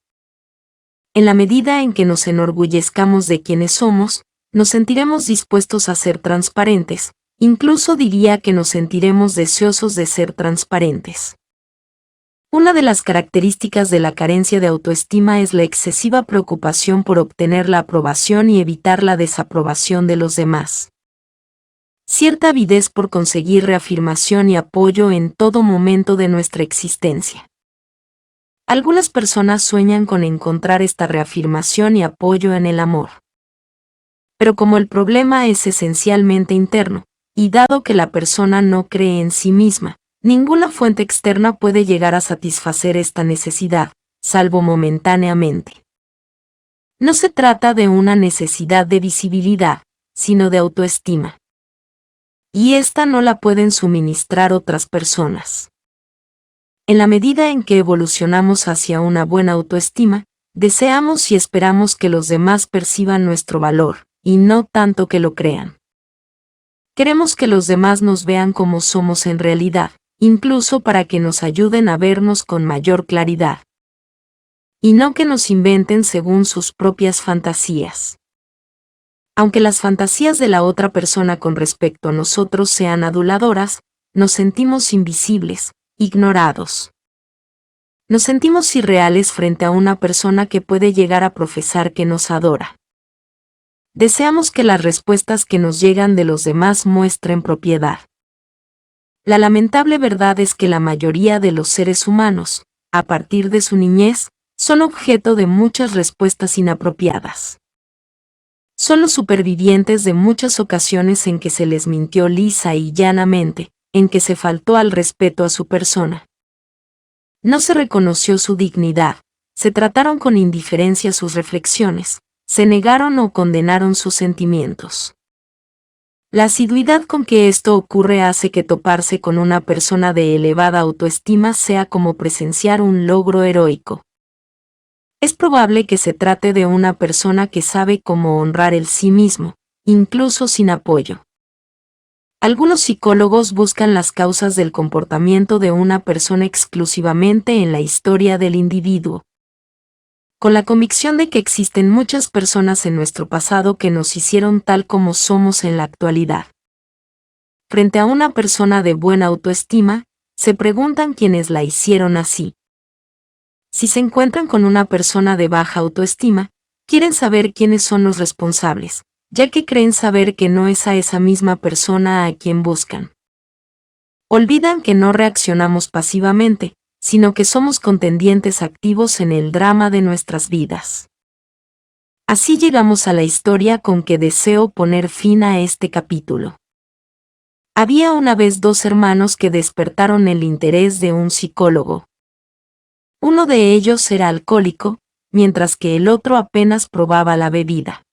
En la medida en que nos enorgullezcamos de quienes somos, nos sentiremos dispuestos a ser transparentes, incluso diría que nos sentiremos deseosos de ser transparentes. Una de las características de la carencia de autoestima es la excesiva preocupación por obtener la aprobación y evitar la desaprobación de los demás. Cierta avidez por conseguir reafirmación y apoyo en todo momento de nuestra existencia. Algunas personas sueñan con encontrar esta reafirmación y apoyo en el amor. Pero como el problema es esencialmente interno, y dado que la persona no cree en sí misma, ninguna fuente externa puede llegar a satisfacer esta necesidad, salvo momentáneamente. No se trata de una necesidad de visibilidad, sino de autoestima. Y esta no la pueden suministrar otras personas. En la medida en que evolucionamos hacia una buena autoestima, deseamos y esperamos que los demás perciban nuestro valor, y no tanto que lo crean. Queremos que los demás nos vean como somos en realidad, incluso para que nos ayuden a vernos con mayor claridad. Y no que nos inventen según sus propias fantasías. Aunque las fantasías de la otra persona con respecto a nosotros sean aduladoras, nos sentimos invisibles, ignorados. Nos sentimos irreales frente a una persona que puede llegar a profesar que nos adora. Deseamos que las respuestas que nos llegan de los demás muestren propiedad. La lamentable verdad es que la mayoría de los seres humanos, a partir de su niñez, son objeto de muchas respuestas inapropiadas. Son los supervivientes de muchas ocasiones en que se les mintió lisa y llanamente, en que se faltó al respeto a su persona. No se reconoció su dignidad, se trataron con indiferencia sus reflexiones, se negaron o condenaron sus sentimientos. La asiduidad con que esto ocurre hace que toparse con una persona de elevada autoestima sea como presenciar un logro heroico. Es probable que se trate de una persona que sabe cómo honrar el sí mismo, incluso sin apoyo. Algunos psicólogos buscan las causas del comportamiento de una persona exclusivamente en la historia del individuo, con la convicción de que existen muchas personas en nuestro pasado que nos hicieron tal como somos en la actualidad. Frente a una persona de buena autoestima, se preguntan quiénes la hicieron así. Si se encuentran con una persona de baja autoestima, quieren saber quiénes son los responsables, ya que creen saber que no es a esa misma persona a quien buscan. Olvidan que no reaccionamos pasivamente, sino que somos contendientes activos en el drama de nuestras vidas. Así llegamos a la historia con que deseo poner fin a este capítulo. Había una vez dos hermanos que despertaron el interés de un psicólogo. Uno de ellos era alcohólico, mientras que el otro apenas probaba la bebida.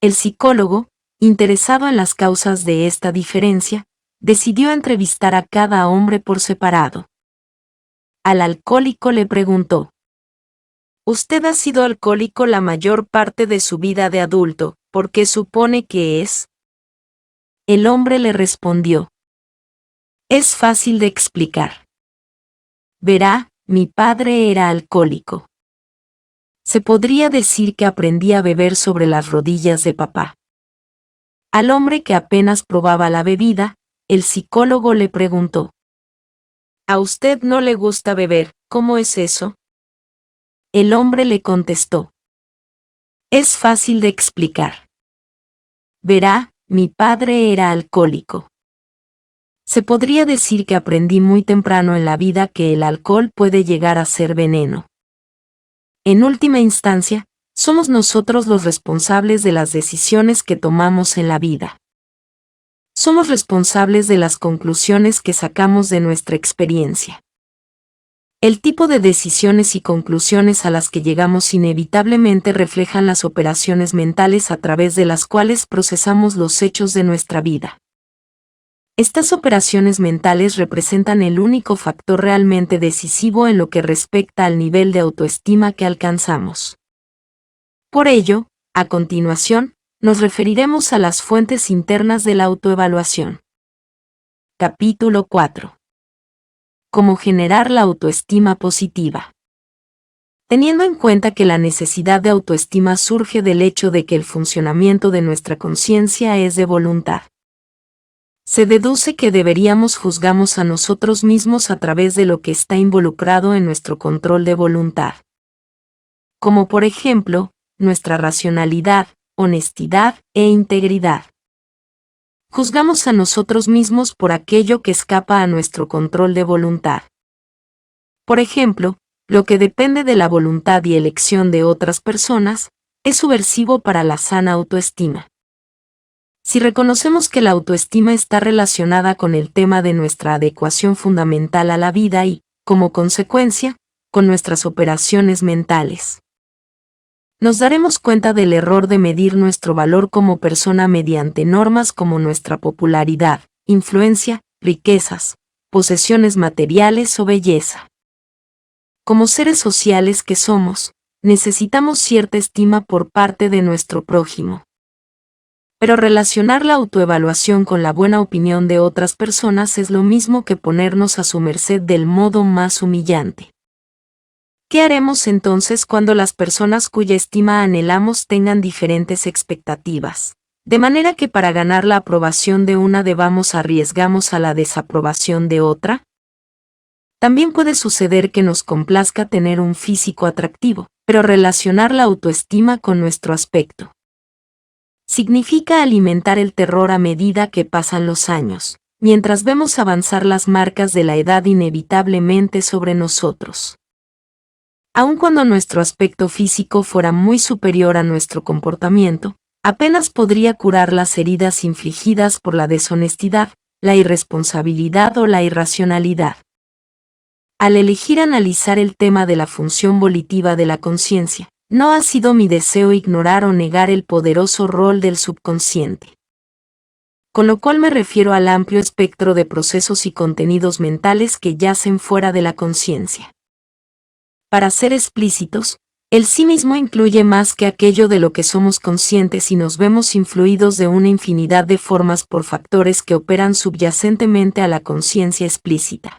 El psicólogo, interesado en las causas de esta diferencia, decidió entrevistar a cada hombre por separado. Al alcohólico le preguntó: «Usted ha sido alcohólico la mayor parte de su vida de adulto, ¿por qué supone que es?». El hombre le respondió: «Es fácil de explicar. Verá, mi padre era alcohólico. Se podría decir que aprendí a beber sobre las rodillas de papá». Al hombre que apenas probaba la bebida, el psicólogo le preguntó: «¿A usted no le gusta beber? ¿Cómo es eso?». El hombre le contestó: «Es fácil de explicar. Verá, mi padre era alcohólico. Se podría decir que aprendí muy temprano en la vida que el alcohol puede llegar a ser veneno. En última instancia, somos nosotros los responsables de las decisiones que tomamos en la vida. Somos responsables de las conclusiones que sacamos de nuestra experiencia. El tipo de decisiones y conclusiones a las que llegamos inevitablemente reflejan las operaciones mentales a través de las cuales procesamos los hechos de nuestra vida. Estas operaciones mentales representan el único factor realmente decisivo en lo que respecta al nivel de autoestima que alcanzamos. Por ello, a continuación, nos referiremos a las fuentes internas de la autoevaluación. Capítulo 4. Cómo generar la autoestima positiva. Teniendo en cuenta que la necesidad de autoestima surge del hecho de que el funcionamiento de nuestra conciencia es de voluntad, se deduce que deberíamos juzgamos a nosotros mismos a través de lo que está involucrado en nuestro control de voluntad. Como por ejemplo, nuestra racionalidad, honestidad e integridad. Juzgamos a nosotros mismos por aquello que escapa a nuestro control de voluntad. Por ejemplo, lo que depende de la voluntad y elección de otras personas, es subversivo para la sana autoestima. Si reconocemos que la autoestima está relacionada con el tema de nuestra adecuación fundamental a la vida y, como consecuencia, con nuestras operaciones mentales, nos daremos cuenta del error de medir nuestro valor como persona mediante normas como nuestra popularidad, influencia, riquezas, posesiones materiales o belleza. Como seres sociales que somos, necesitamos cierta estima por parte de nuestro prójimo. Pero relacionar la autoevaluación con la buena opinión de otras personas es lo mismo que ponernos a su merced del modo más humillante. ¿Qué haremos entonces cuando las personas cuya estima anhelamos tengan diferentes expectativas? De manera que para ganar la aprobación de una arriesgamos a la desaprobación de otra. También puede suceder que nos complazca tener un físico atractivo, pero relacionar la autoestima con nuestro aspecto significa alimentar el terror a medida que pasan los años, mientras vemos avanzar las marcas de la edad inevitablemente sobre nosotros. Aun cuando nuestro aspecto físico fuera muy superior a nuestro comportamiento, apenas podría curar las heridas infligidas por la deshonestidad, la irresponsabilidad o la irracionalidad. Al elegir analizar el tema de la función volitiva de la conciencia, no ha sido mi deseo ignorar o negar el poderoso rol del subconsciente. Con lo cual me refiero al amplio espectro de procesos y contenidos mentales que yacen fuera de la conciencia. Para ser explícitos, el sí mismo incluye más que aquello de lo que somos conscientes y nos vemos influidos de una infinidad de formas por factores que operan subyacentemente a la conciencia explícita.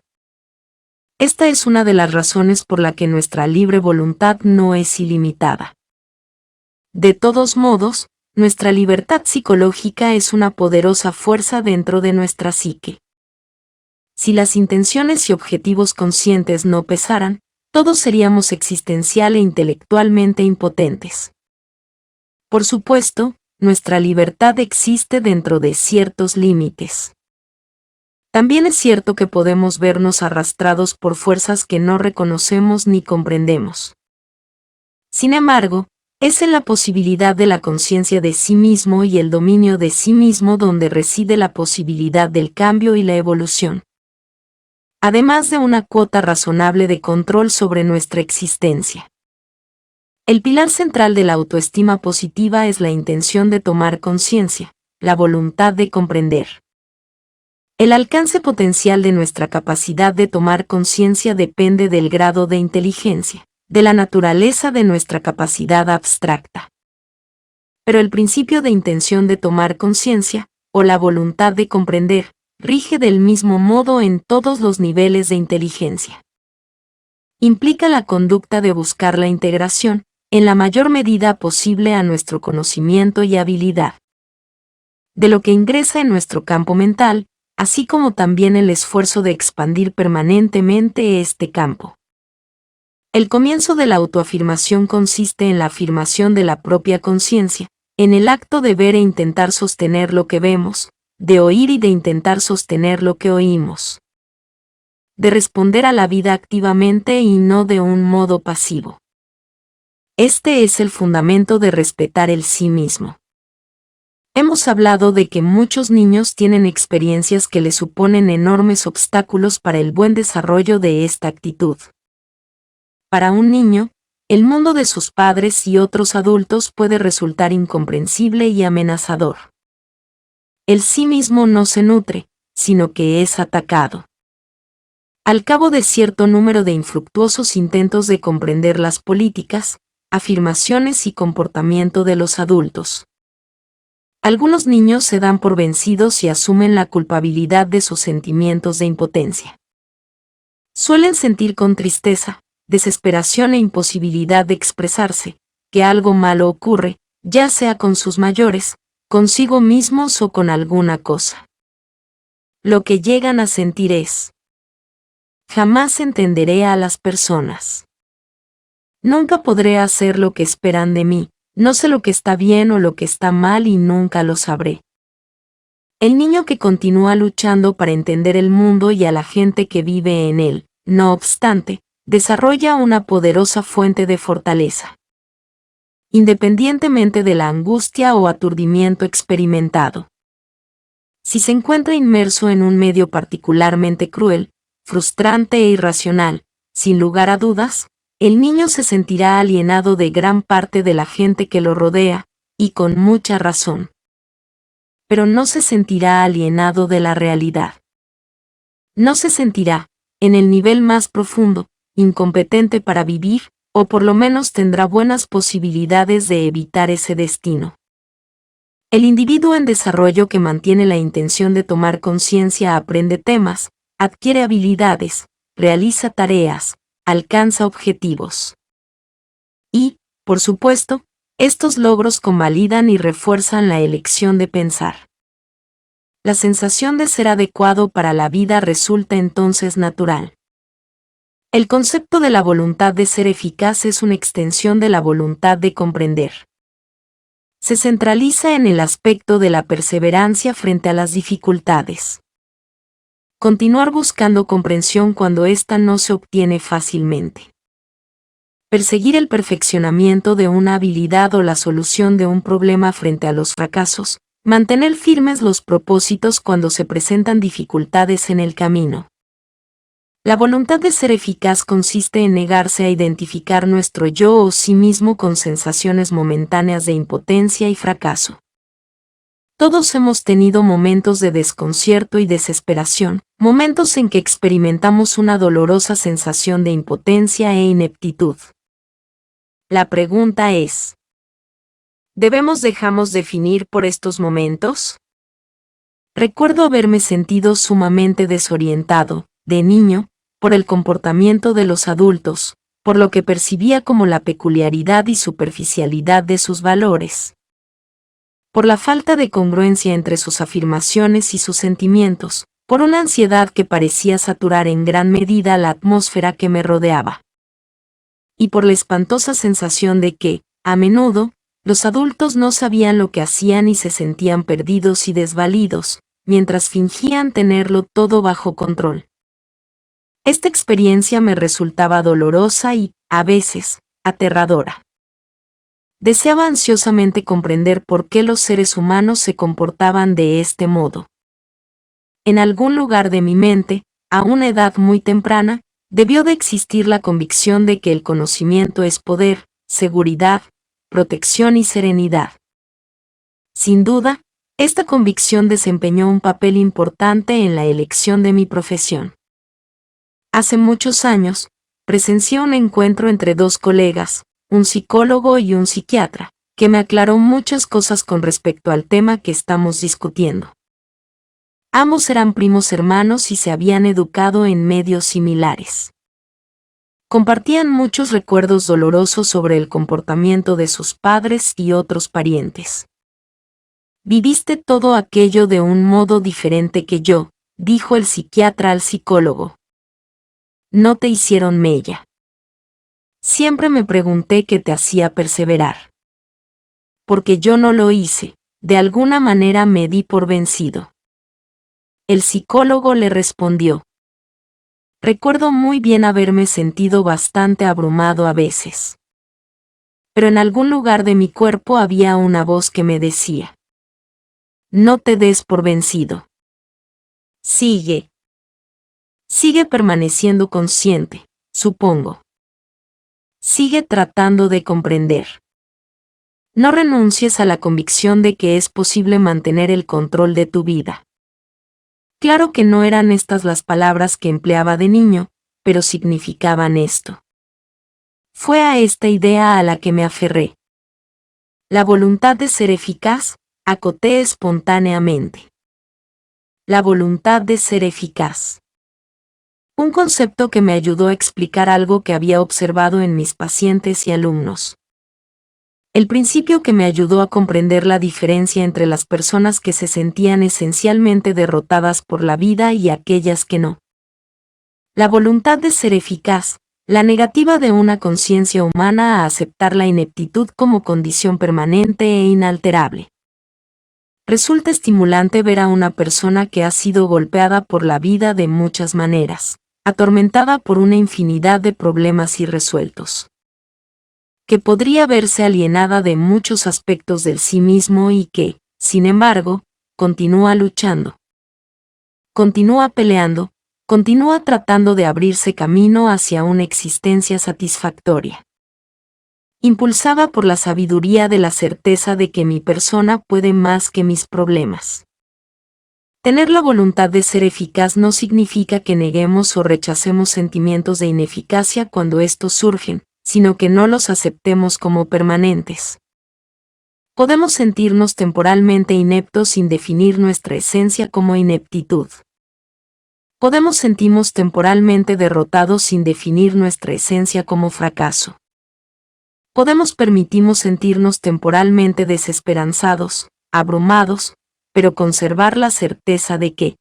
Esta es una de las razones por la que nuestra libre voluntad no es ilimitada. De todos modos, nuestra libertad psicológica es una poderosa fuerza dentro de nuestra psique. Si las intenciones y objetivos conscientes no pesaran, todos seríamos existencial e intelectualmente impotentes. Por supuesto, nuestra libertad existe dentro de ciertos límites. También es cierto que podemos vernos arrastrados por fuerzas que no reconocemos ni comprendemos. Sin embargo, Es en la posibilidad de la conciencia de sí mismo y el dominio de sí mismo donde reside la posibilidad del cambio y la evolución, además de una cuota razonable de control sobre nuestra existencia. El pilar central de la autoestima positiva es la intención de tomar conciencia, la voluntad de comprender. El alcance potencial de nuestra capacidad de tomar conciencia depende del grado de inteligencia, de la naturaleza de nuestra capacidad abstracta. Pero el principio de intención de tomar conciencia, o la voluntad de comprender, rige del mismo modo en todos los niveles de inteligencia. Implica la conducta de buscar la integración, en la mayor medida posible a nuestro conocimiento y habilidad, de lo que ingresa en nuestro campo mental, así como también el esfuerzo de expandir permanentemente este campo. El comienzo de la autoafirmación consiste en la afirmación de la propia conciencia, en el acto de ver e intentar sostener lo que vemos, de oír y de intentar sostener lo que oímos, de responder a la vida activamente y no de un modo pasivo. Este es el fundamento de respetar el sí mismo. Hemos hablado de que muchos niños tienen experiencias que les suponen enormes obstáculos para el buen desarrollo de esta actitud. Para un niño, el mundo de sus padres y otros adultos puede resultar incomprensible y amenazador. El sí mismo no se nutre, sino que es atacado. Al cabo de cierto número de infructuosos intentos de comprender las políticas, afirmaciones y comportamiento de los adultos, algunos niños se dan por vencidos y asumen la culpabilidad de sus sentimientos de impotencia. Suelen sentir con tristeza, desesperación e imposibilidad de expresarse, que algo malo ocurre, ya sea con sus mayores, consigo mismos o con alguna cosa. Lo que llegan a sentir es: jamás entenderé a las personas. Nunca podré hacer lo que esperan de mí, no sé lo que está bien o lo que está mal y nunca lo sabré. El niño que continúa luchando para entender el mundo y a la gente que vive en él, no obstante, desarrolla una poderosa fuente de fortaleza, independientemente de la angustia o aturdimiento experimentado. Si se encuentra inmerso en un medio particularmente cruel, frustrante e irracional, sin lugar a dudas, el niño se sentirá alienado de gran parte de la gente que lo rodea, y con mucha razón. Pero no se sentirá alienado de la realidad. No se sentirá, en el nivel más profundo, incompetente para vivir, o por lo menos tendrá buenas posibilidades de evitar ese destino. El individuo en desarrollo que mantiene la intención de tomar conciencia aprende temas, adquiere habilidades, realiza tareas, alcanza objetivos. Y, por supuesto, estos logros convalidan y refuerzan la elección de pensar. La sensación de ser adecuado para la vida resulta entonces natural. El concepto de la voluntad de ser eficaz es una extensión de la voluntad de comprender. Se centraliza en el aspecto de la perseverancia frente a las dificultades. Continuar buscando comprensión cuando ésta no se obtiene fácilmente. Perseguir el perfeccionamiento de una habilidad o la solución de un problema frente a los fracasos. Mantener firmes los propósitos cuando se presentan dificultades en el camino. La voluntad de ser eficaz consiste en negarse a identificar nuestro yo o sí mismo con sensaciones momentáneas de impotencia y fracaso. Todos hemos tenido momentos de desconcierto y desesperación, momentos en que experimentamos una dolorosa sensación de impotencia e ineptitud. La pregunta es: ¿debemos dejarnos definir por estos momentos? Recuerdo haberme sentido sumamente desorientado, de niño, por el comportamiento de los adultos, por lo que percibía como la peculiaridad y superficialidad de sus valores, por la falta de congruencia entre sus afirmaciones y sus sentimientos, por una ansiedad que parecía saturar en gran medida la atmósfera que me rodeaba, y por la espantosa sensación de que, a menudo, los adultos no sabían lo que hacían y se sentían perdidos y desvalidos, mientras fingían tenerlo todo bajo control. Esta experiencia me resultaba dolorosa y, a veces, aterradora. Deseaba ansiosamente comprender por qué los seres humanos se comportaban de este modo. En algún lugar de mi mente, a una edad muy temprana, debió de existir la convicción de que el conocimiento es poder, seguridad, protección y serenidad. Sin duda, esta convicción desempeñó un papel importante en la elección de mi profesión. Hace muchos años, presencié un encuentro entre dos colegas, un psicólogo y un psiquiatra, que me aclaró muchas cosas con respecto al tema que estamos discutiendo. Ambos eran primos hermanos y se habían educado en medios similares. Compartían muchos recuerdos dolorosos sobre el comportamiento de sus padres y otros parientes. «Viviste todo aquello de un modo diferente que yo», dijo el psiquiatra al psicólogo. «No te hicieron mella. Siempre me pregunté qué te hacía perseverar. Porque yo no lo hice, de alguna manera me di por vencido». El psicólogo le respondió: «Recuerdo muy bien haberme sentido bastante abrumado a veces. Pero en algún lugar de mi cuerpo había una voz que me decía: no te des por vencido. Sigue. Sigue permaneciendo consciente, supongo. Sigue tratando de comprender. No renuncies a la convicción de que es posible mantener el control de tu vida». Claro que no eran estas las palabras que empleaba de niño, pero significaban esto. Fue a esta idea a la que me aferré. La voluntad de ser eficaz, acoté espontáneamente. La voluntad de ser eficaz. Un concepto que me ayudó a explicar algo que había observado en mis pacientes y alumnos. El principio que me ayudó a comprender la diferencia entre las personas que se sentían esencialmente derrotadas por la vida y aquellas que no. La voluntad de ser eficaz, la negativa de una conciencia humana a aceptar la ineptitud como condición permanente e inalterable. Resulta estimulante ver a una persona que ha sido golpeada por la vida de muchas maneras, atormentada por una infinidad de problemas irresueltos, que podría verse alienada de muchos aspectos del sí mismo y que, sin embargo, continúa luchando. Continúa peleando, continúa tratando de abrirse camino hacia una existencia satisfactoria. Impulsada por la sabiduría de la certeza de que mi persona puede más que mis problemas. Tener la voluntad de ser eficaz no significa que neguemos o rechacemos sentimientos de ineficacia cuando estos surgen, sino que no los aceptemos como permanentes. Podemos sentirnos temporalmente ineptos sin definir nuestra esencia como ineptitud. Podemos sentirnos temporalmente derrotados sin definir nuestra esencia como fracaso. Podemos permitirnos sentirnos temporalmente desesperanzados, abrumados, pero conservar la certeza de que,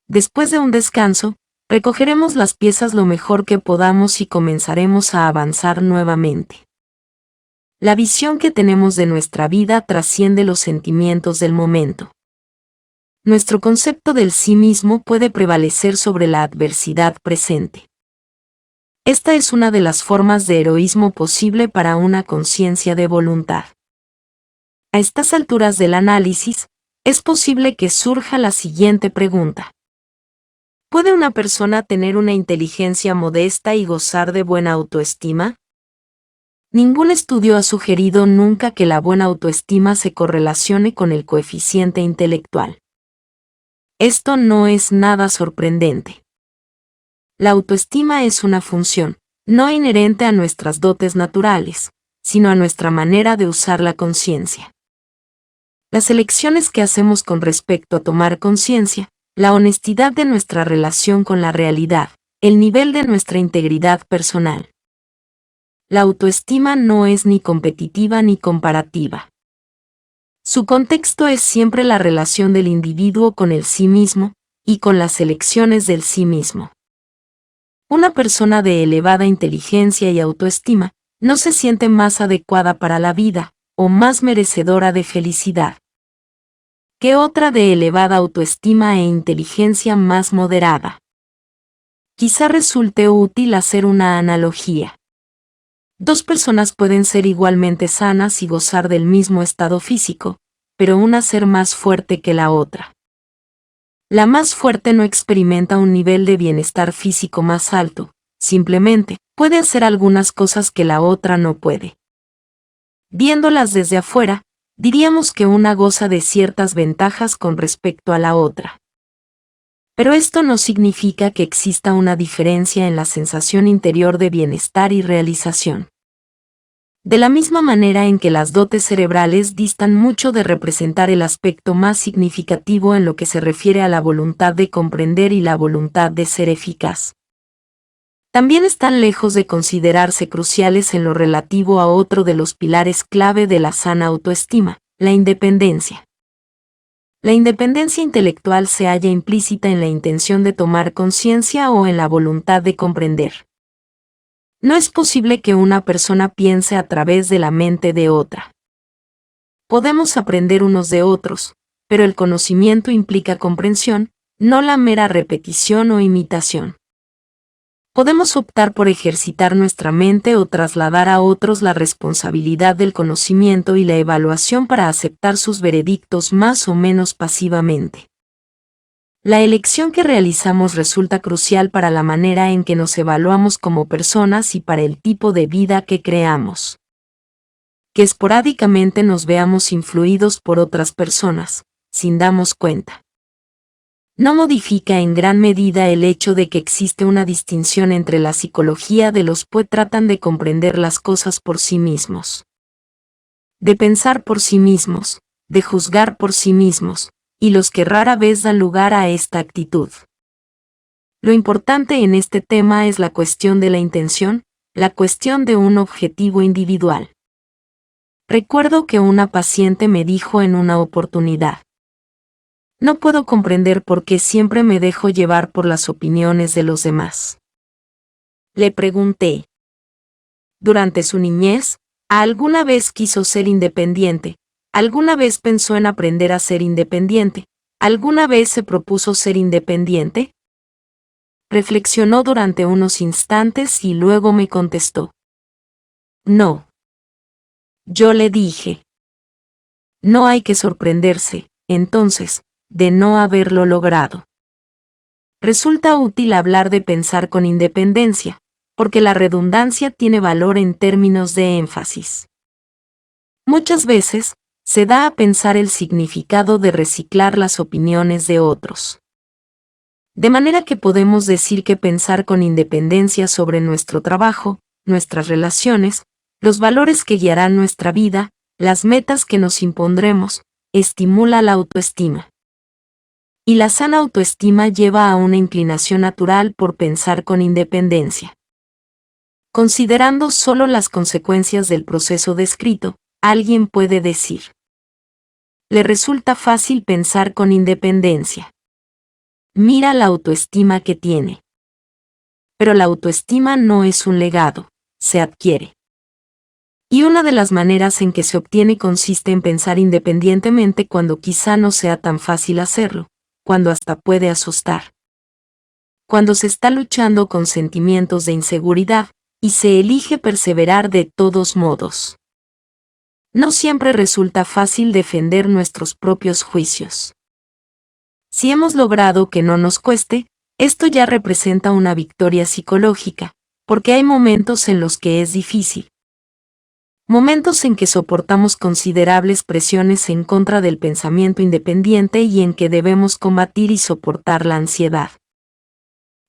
después de un descanso, recogeremos las piezas lo mejor que podamos y comenzaremos a avanzar nuevamente. La visión que tenemos de nuestra vida trasciende los sentimientos del momento. Nuestro concepto del sí mismo puede prevalecer sobre la adversidad presente. Esta es una de las formas de heroísmo posible para una conciencia de voluntad. A estas alturas del análisis, es posible que surja la siguiente pregunta. ¿Puede una persona tener una inteligencia modesta y gozar de buena autoestima? Ningún estudio ha sugerido nunca que la buena autoestima se correlacione con el coeficiente intelectual. Esto no es nada sorprendente. La autoestima es una función, no inherente a nuestras dotes naturales, sino a nuestra manera de usar la conciencia. Las elecciones que hacemos con respecto a tomar conciencia, la honestidad de nuestra relación con la realidad, el nivel de nuestra integridad personal. La autoestima no es ni competitiva ni comparativa. Su contexto es siempre la relación del individuo con el sí mismo, y con las elecciones del sí mismo. Una persona de elevada inteligencia y autoestima no se siente más adecuada para la vida, o más merecedora de felicidad, que otra de elevada autoestima e inteligencia más moderada. Quizá resulte útil hacer una analogía. Dos personas pueden ser igualmente sanas y gozar del mismo estado físico, pero una ser más fuerte que la otra. La más fuerte no experimenta un nivel de bienestar físico más alto, simplemente puede hacer algunas cosas que la otra no puede. Viéndolas desde afuera, diríamos que una goza de ciertas ventajas con respecto a la otra. Pero esto no significa que exista una diferencia en la sensación interior de bienestar y realización. De la misma manera en que las dotes cerebrales distan mucho de representar el aspecto más significativo en lo que se refiere a la voluntad de comprender y la voluntad de ser eficaz, también están lejos de considerarse cruciales en lo relativo a otro de los pilares clave de la sana autoestima, la independencia. La independencia intelectual se halla implícita en la intención de tomar conciencia o en la voluntad de comprender. No es posible que una persona piense a través de la mente de otra. Podemos aprender unos de otros, pero el conocimiento implica comprensión, no la mera repetición o imitación. Podemos optar por ejercitar nuestra mente o trasladar a otros la responsabilidad del conocimiento y la evaluación para aceptar sus veredictos más o menos pasivamente. La elección que realizamos resulta crucial para la manera en que nos evaluamos como personas y para el tipo de vida que creamos. Que esporádicamente nos veamos influidos por otras personas, sin darnos cuenta, no modifica en gran medida el hecho de que existe una distinción entre la psicología de los que tratan de comprender las cosas por sí mismos, de pensar por sí mismos, de juzgar por sí mismos, y los que rara vez dan lugar a esta actitud. Lo importante en este tema es la cuestión de la intención, la cuestión de un objetivo individual. Recuerdo que una paciente me dijo en una oportunidad: no puedo comprender por qué siempre me dejo llevar por las opiniones de los demás. Le pregunté. Durante su niñez, ¿alguna vez quiso ser independiente? ¿Alguna vez pensó en aprender a ser independiente? ¿Alguna vez se propuso ser independiente? Reflexionó durante unos instantes y luego me contestó: no. Yo le dije: no hay que sorprenderse, entonces, de no haberlo logrado. Resulta útil hablar de pensar con independencia, porque la redundancia tiene valor en términos de énfasis. Muchas veces, se da a pensar el significado de reciclar las opiniones de otros. De manera que podemos decir que pensar con independencia sobre nuestro trabajo, nuestras relaciones, los valores que guiarán nuestra vida, las metas que nos impondremos, estimula la autoestima. Y la sana autoestima lleva a una inclinación natural por pensar con independencia. Considerando solo las consecuencias del proceso descrito, alguien puede decir: le resulta fácil pensar con independencia. Mira la autoestima que tiene. Pero la autoestima no es un legado, se adquiere. Y una de las maneras en que se obtiene consiste en pensar independientemente cuando quizá no sea tan fácil hacerlo, cuando hasta puede asustar. Cuando se está luchando con sentimientos de inseguridad, y se elige perseverar de todos modos. No siempre resulta fácil defender nuestros propios juicios. Si hemos logrado que no nos cueste, esto ya representa una victoria psicológica, porque hay momentos en los que es difícil. Momentos en que soportamos considerables presiones en contra del pensamiento independiente y en que debemos combatir y soportar la ansiedad.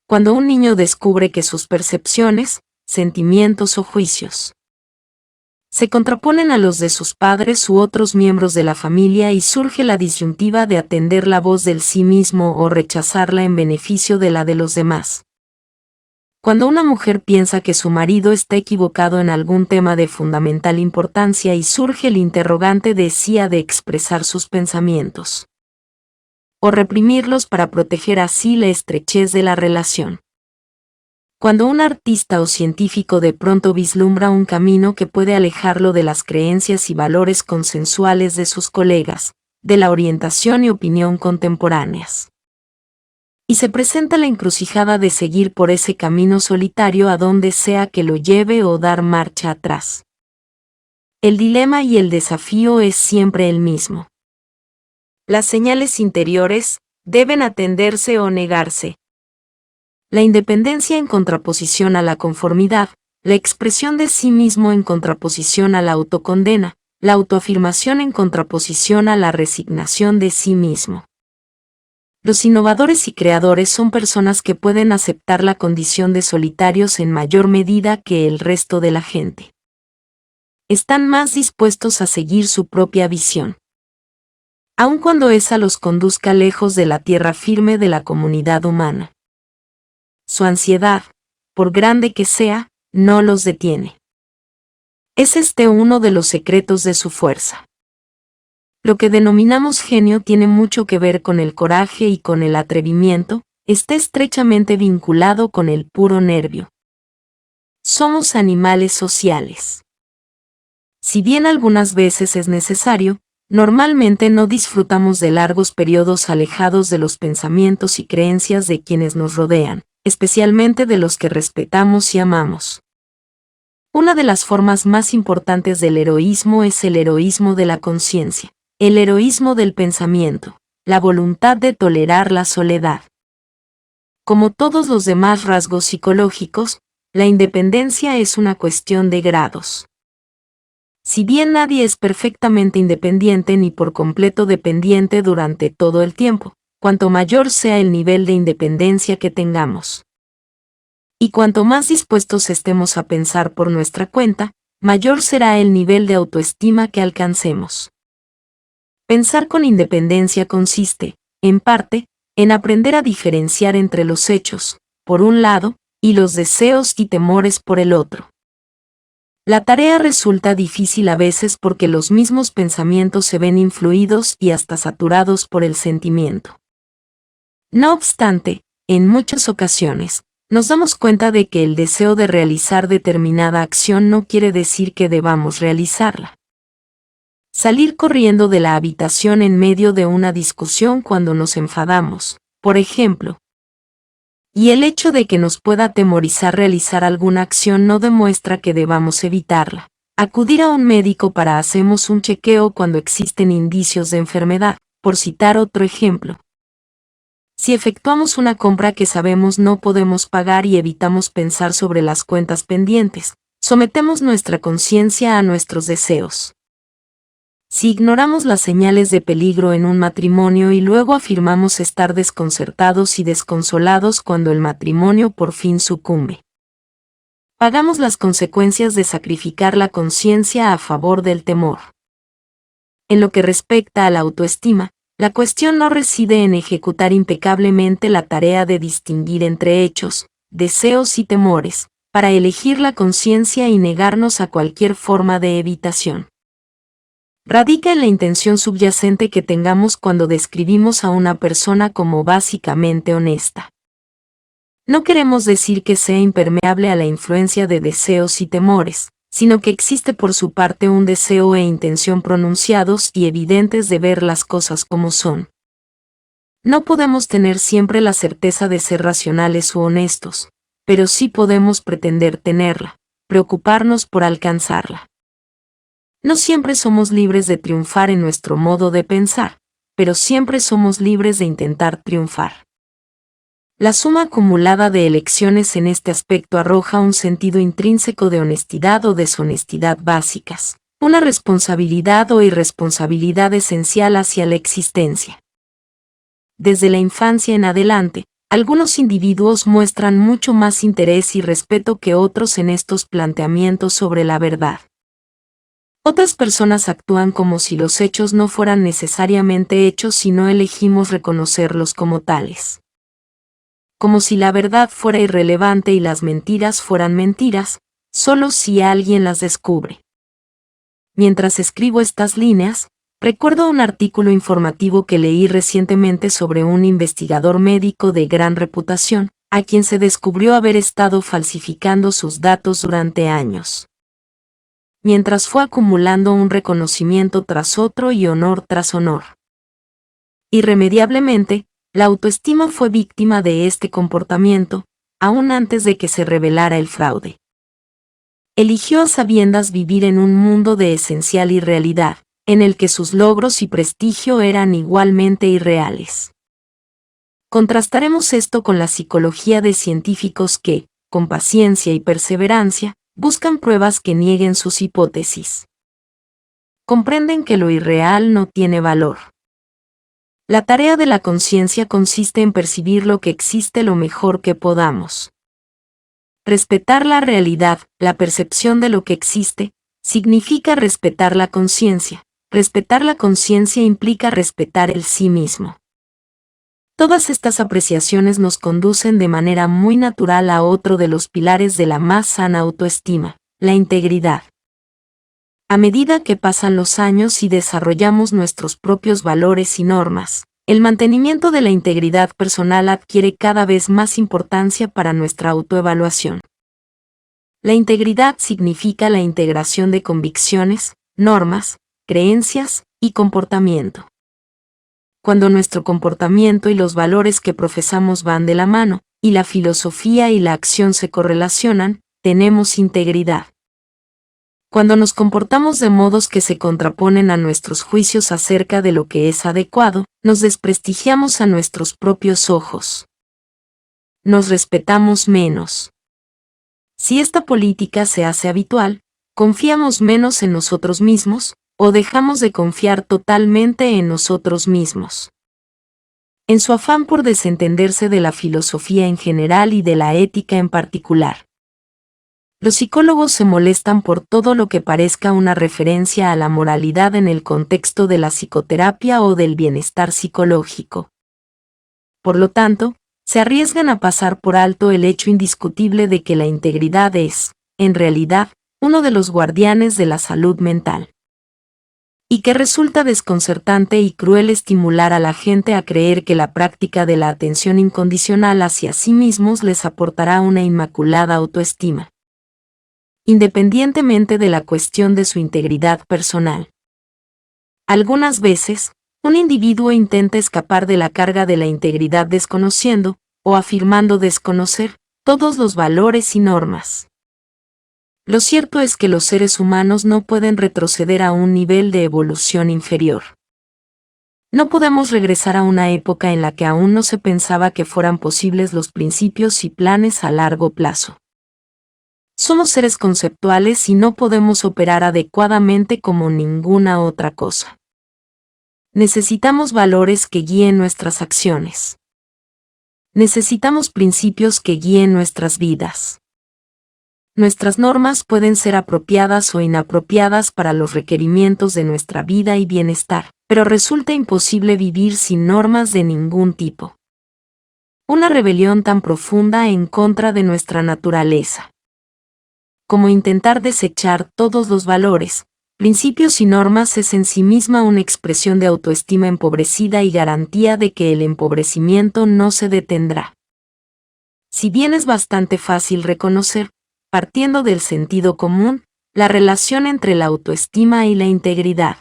Cuando un niño descubre que sus percepciones, sentimientos o juicios se contraponen a los de sus padres u otros miembros de la familia y surge la disyuntiva de atender la voz del sí mismo o rechazarla en beneficio de la de los demás. Cuando una mujer piensa que su marido está equivocado en algún tema de fundamental importancia y surge el interrogante de si ha de expresar sus pensamientos o reprimirlos para proteger así la estrechez de la relación. Cuando un artista o científico de pronto vislumbra un camino que puede alejarlo de las creencias y valores consensuales de sus colegas, de la orientación y opinión contemporáneas. y se presenta la encrucijada de seguir por ese camino solitario a donde sea que lo lleve o dar marcha atrás. El dilema y el desafío es siempre el mismo. Las señales interiores deben atenderse o negarse. La independencia en contraposición a la conformidad, la expresión de sí mismo en contraposición a la autocondena, la autoafirmación en contraposición a la resignación de sí mismo. Los innovadores y creadores son personas que pueden aceptar la condición de solitarios en mayor medida que el resto de la gente. Están más dispuestos a seguir su propia visión, aun cuando esa los conduzca lejos de la tierra firme de la comunidad humana. Su ansiedad, por grande que sea, no los detiene. Es uno de los secretos de su fuerza. Lo que denominamos genio tiene mucho que ver con el coraje y con el atrevimiento, está estrechamente vinculado con el puro nervio. Somos animales sociales. Si bien algunas veces es necesario, normalmente no disfrutamos de largos periodos alejados de los pensamientos y creencias de quienes nos rodean, especialmente de los que respetamos y amamos. Una de las formas más importantes del heroísmo es el heroísmo de la conciencia, el heroísmo del pensamiento, la voluntad de tolerar la soledad. Como todos los demás rasgos psicológicos, la independencia es una cuestión de grados. Si bien nadie es perfectamente independiente ni por completo dependiente durante todo el tiempo, cuanto mayor sea el nivel de independencia que tengamos, y cuanto más dispuestos estemos a pensar por nuestra cuenta, mayor será el nivel de autoestima que alcancemos. Pensar con independencia consiste, en parte, en aprender a diferenciar entre los hechos, por un lado, y los deseos y temores por el otro. La tarea resulta difícil a veces porque los mismos pensamientos se ven influidos y hasta saturados por el sentimiento. No obstante, en muchas ocasiones, nos damos cuenta de que el deseo de realizar determinada acción no quiere decir que debamos realizarla. Salir corriendo de la habitación en medio de una discusión cuando nos enfadamos, por ejemplo. Y el hecho de que nos pueda atemorizar realizar alguna acción no demuestra que debamos evitarla. Acudir a un médico para hacemos un chequeo cuando existen indicios de enfermedad, por citar otro ejemplo. Si efectuamos una compra que sabemos no podemos pagar y evitamos pensar sobre las cuentas pendientes, sometemos nuestra conciencia a nuestros deseos. Si ignoramos las señales de peligro en un matrimonio y luego afirmamos estar desconcertados y desconsolados cuando el matrimonio por fin sucumbe, pagamos las consecuencias de sacrificar la conciencia a favor del temor. En lo que respecta a la autoestima, la cuestión no reside en ejecutar impecablemente la tarea de distinguir entre hechos, deseos y temores, para elegir la conciencia y negarnos a cualquier forma de evitación. Radica en la intención subyacente que tengamos cuando describimos a una persona como básicamente honesta. No queremos decir que sea impermeable a la influencia de deseos y temores, sino que existe por su parte un deseo e intención pronunciados y evidentes de ver las cosas como son. No podemos tener siempre la certeza de ser racionales u honestos, pero sí podemos pretender tenerla, preocuparnos por alcanzarla. No siempre somos libres de triunfar en nuestro modo de pensar, pero siempre somos libres de intentar triunfar. La suma acumulada de elecciones en este aspecto arroja un sentido intrínseco de honestidad o deshonestidad básicas, una responsabilidad o irresponsabilidad esencial hacia la existencia. Desde la infancia en adelante, algunos individuos muestran mucho más interés y respeto que otros en estos planteamientos sobre la verdad. Otras personas actúan como si los hechos no fueran necesariamente hechos si no elegimos reconocerlos como tales. Como si la verdad fuera irrelevante y las mentiras fueran mentiras, solo si alguien las descubre. Mientras escribo estas líneas, recuerdo un artículo informativo que leí recientemente sobre un investigador médico de gran reputación, a quien se descubrió haber estado falsificando sus datos durante años. Mientras fue acumulando un reconocimiento tras otro y honor tras honor. Irremediablemente, La autoestima fue víctima de este comportamiento, aún antes de que se revelara el fraude. Eligió a sabiendas vivir en un mundo de esencial irrealidad, en el que sus logros y prestigio eran igualmente irreales. Contrastaremos esto con la psicología de científicos que, con paciencia y perseverancia, buscan pruebas que nieguen sus hipótesis. Comprenden que lo irreal no tiene valor. La tarea de la conciencia consiste en percibir lo que existe lo mejor que podamos. Respetar la realidad, la percepción de lo que existe, significa respetar la conciencia. Respetar la conciencia implica respetar el sí mismo. Todas estas apreciaciones nos conducen de manera muy natural a otro de los pilares de la más sana autoestima, la integridad. A medida que pasan los años y desarrollamos nuestros propios valores y normas, el mantenimiento de la integridad personal adquiere cada vez más importancia para nuestra autoevaluación. La integridad significa la integración de convicciones, normas, creencias y comportamiento. Cuando nuestro comportamiento y los valores que profesamos van de la mano, y la filosofía y la acción se correlacionan, tenemos integridad. Cuando nos comportamos de modos que se contraponen a nuestros juicios acerca de lo que es adecuado, nos desprestigiamos a nuestros propios ojos. Nos respetamos menos. Si esta política se hace habitual, confiamos menos en nosotros mismos, o dejamos de confiar totalmente en nosotros mismos. En su afán por desentenderse de la filosofía en general y de la ética en particular, los psicólogos se molestan por todo lo que parezca una referencia a la moralidad en el contexto de la psicoterapia o del bienestar psicológico. Por lo tanto, se arriesgan a pasar por alto el hecho indiscutible de que la integridad es, en realidad, uno de los guardianes de la salud mental. Y que resulta desconcertante y cruel estimular a la gente a creer que la práctica de la atención incondicional hacia sí mismos les aportará una inmaculada autoestima, independientemente de la cuestión de su integridad personal. Algunas veces, un individuo intenta escapar de la carga de la integridad desconociendo, o afirmando desconocer, todos los valores y normas. Lo cierto es que los seres humanos no pueden retroceder a un nivel de evolución inferior. No podemos regresar a una época en la que aún no se pensaba que fueran posibles los principios y planes a largo plazo. Somos seres conceptuales y no podemos operar adecuadamente como ninguna otra cosa. Necesitamos valores que guíen nuestras acciones. Necesitamos principios que guíen nuestras vidas. Nuestras normas pueden ser apropiadas o inapropiadas para los requerimientos de nuestra vida y bienestar, pero resulta imposible vivir sin normas de ningún tipo. Una rebelión tan profunda en contra de nuestra naturaleza, como intentar desechar todos los valores, principios y normas, es en sí misma una expresión de autoestima empobrecida y garantía de que el empobrecimiento no se detendrá. Si bien es bastante fácil reconocer, partiendo del sentido común, la relación entre la autoestima y la integridad,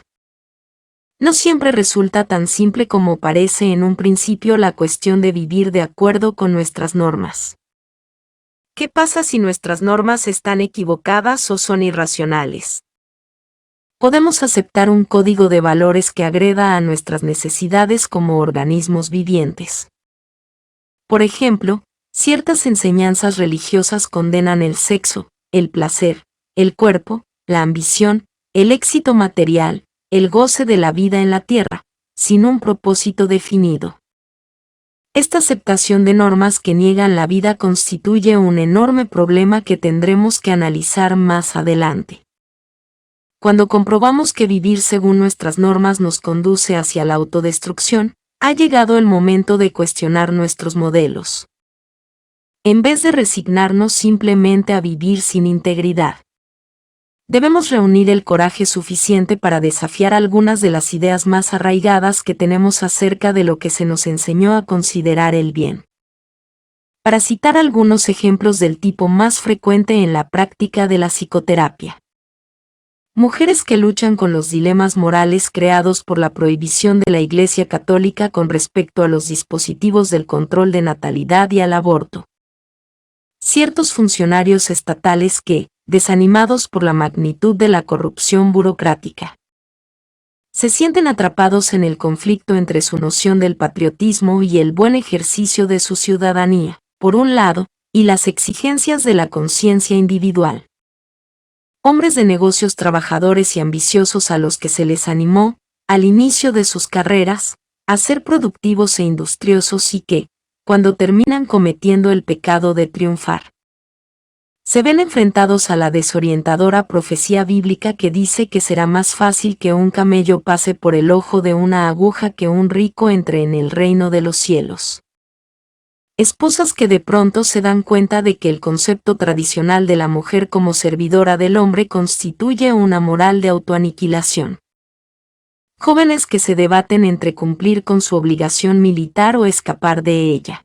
no siempre resulta tan simple como parece en un principio la cuestión de vivir de acuerdo con nuestras normas. ¿Qué pasa si nuestras normas están equivocadas o son irracionales? Podemos aceptar un código de valores que agreda a nuestras necesidades como organismos vivientes. Por ejemplo, ciertas enseñanzas religiosas condenan el sexo, el placer, el cuerpo, la ambición, el éxito material, el goce de la vida en la tierra, sin un propósito definido. Esta aceptación de normas que niegan la vida constituye un enorme problema que tendremos que analizar más adelante. Cuando comprobamos que vivir según nuestras normas nos conduce hacia la autodestrucción, ha llegado el momento de cuestionar nuestros modelos. En vez de resignarnos simplemente a vivir sin integridad, debemos reunir el coraje suficiente para desafiar algunas de las ideas más arraigadas que tenemos acerca de lo que se nos enseñó a considerar el bien. Para citar algunos ejemplos del tipo más frecuente en la práctica de la psicoterapia. Mujeres que luchan con los dilemas morales creados por la prohibición de la Iglesia Católica con respecto a los dispositivos del control de natalidad y al aborto. Ciertos funcionarios estatales que, desanimados por la magnitud de la corrupción burocrática, se sienten atrapados en el conflicto entre su noción del patriotismo y el buen ejercicio de su ciudadanía, por un lado, y las exigencias de la conciencia individual. Hombres de negocios trabajadores y ambiciosos a los que se les animó, al inicio de sus carreras, a ser productivos e industriosos y que, cuando terminan cometiendo el pecado de triunfar, se ven enfrentados a la desorientadora profecía bíblica que dice que será más fácil que un camello pase por el ojo de una aguja que un rico entre en el reino de los cielos. Esposas que de pronto se dan cuenta de que el concepto tradicional de la mujer como servidora del hombre constituye una moral de autoaniquilación. Jóvenes que se debaten entre cumplir con su obligación militar o escapar de ella.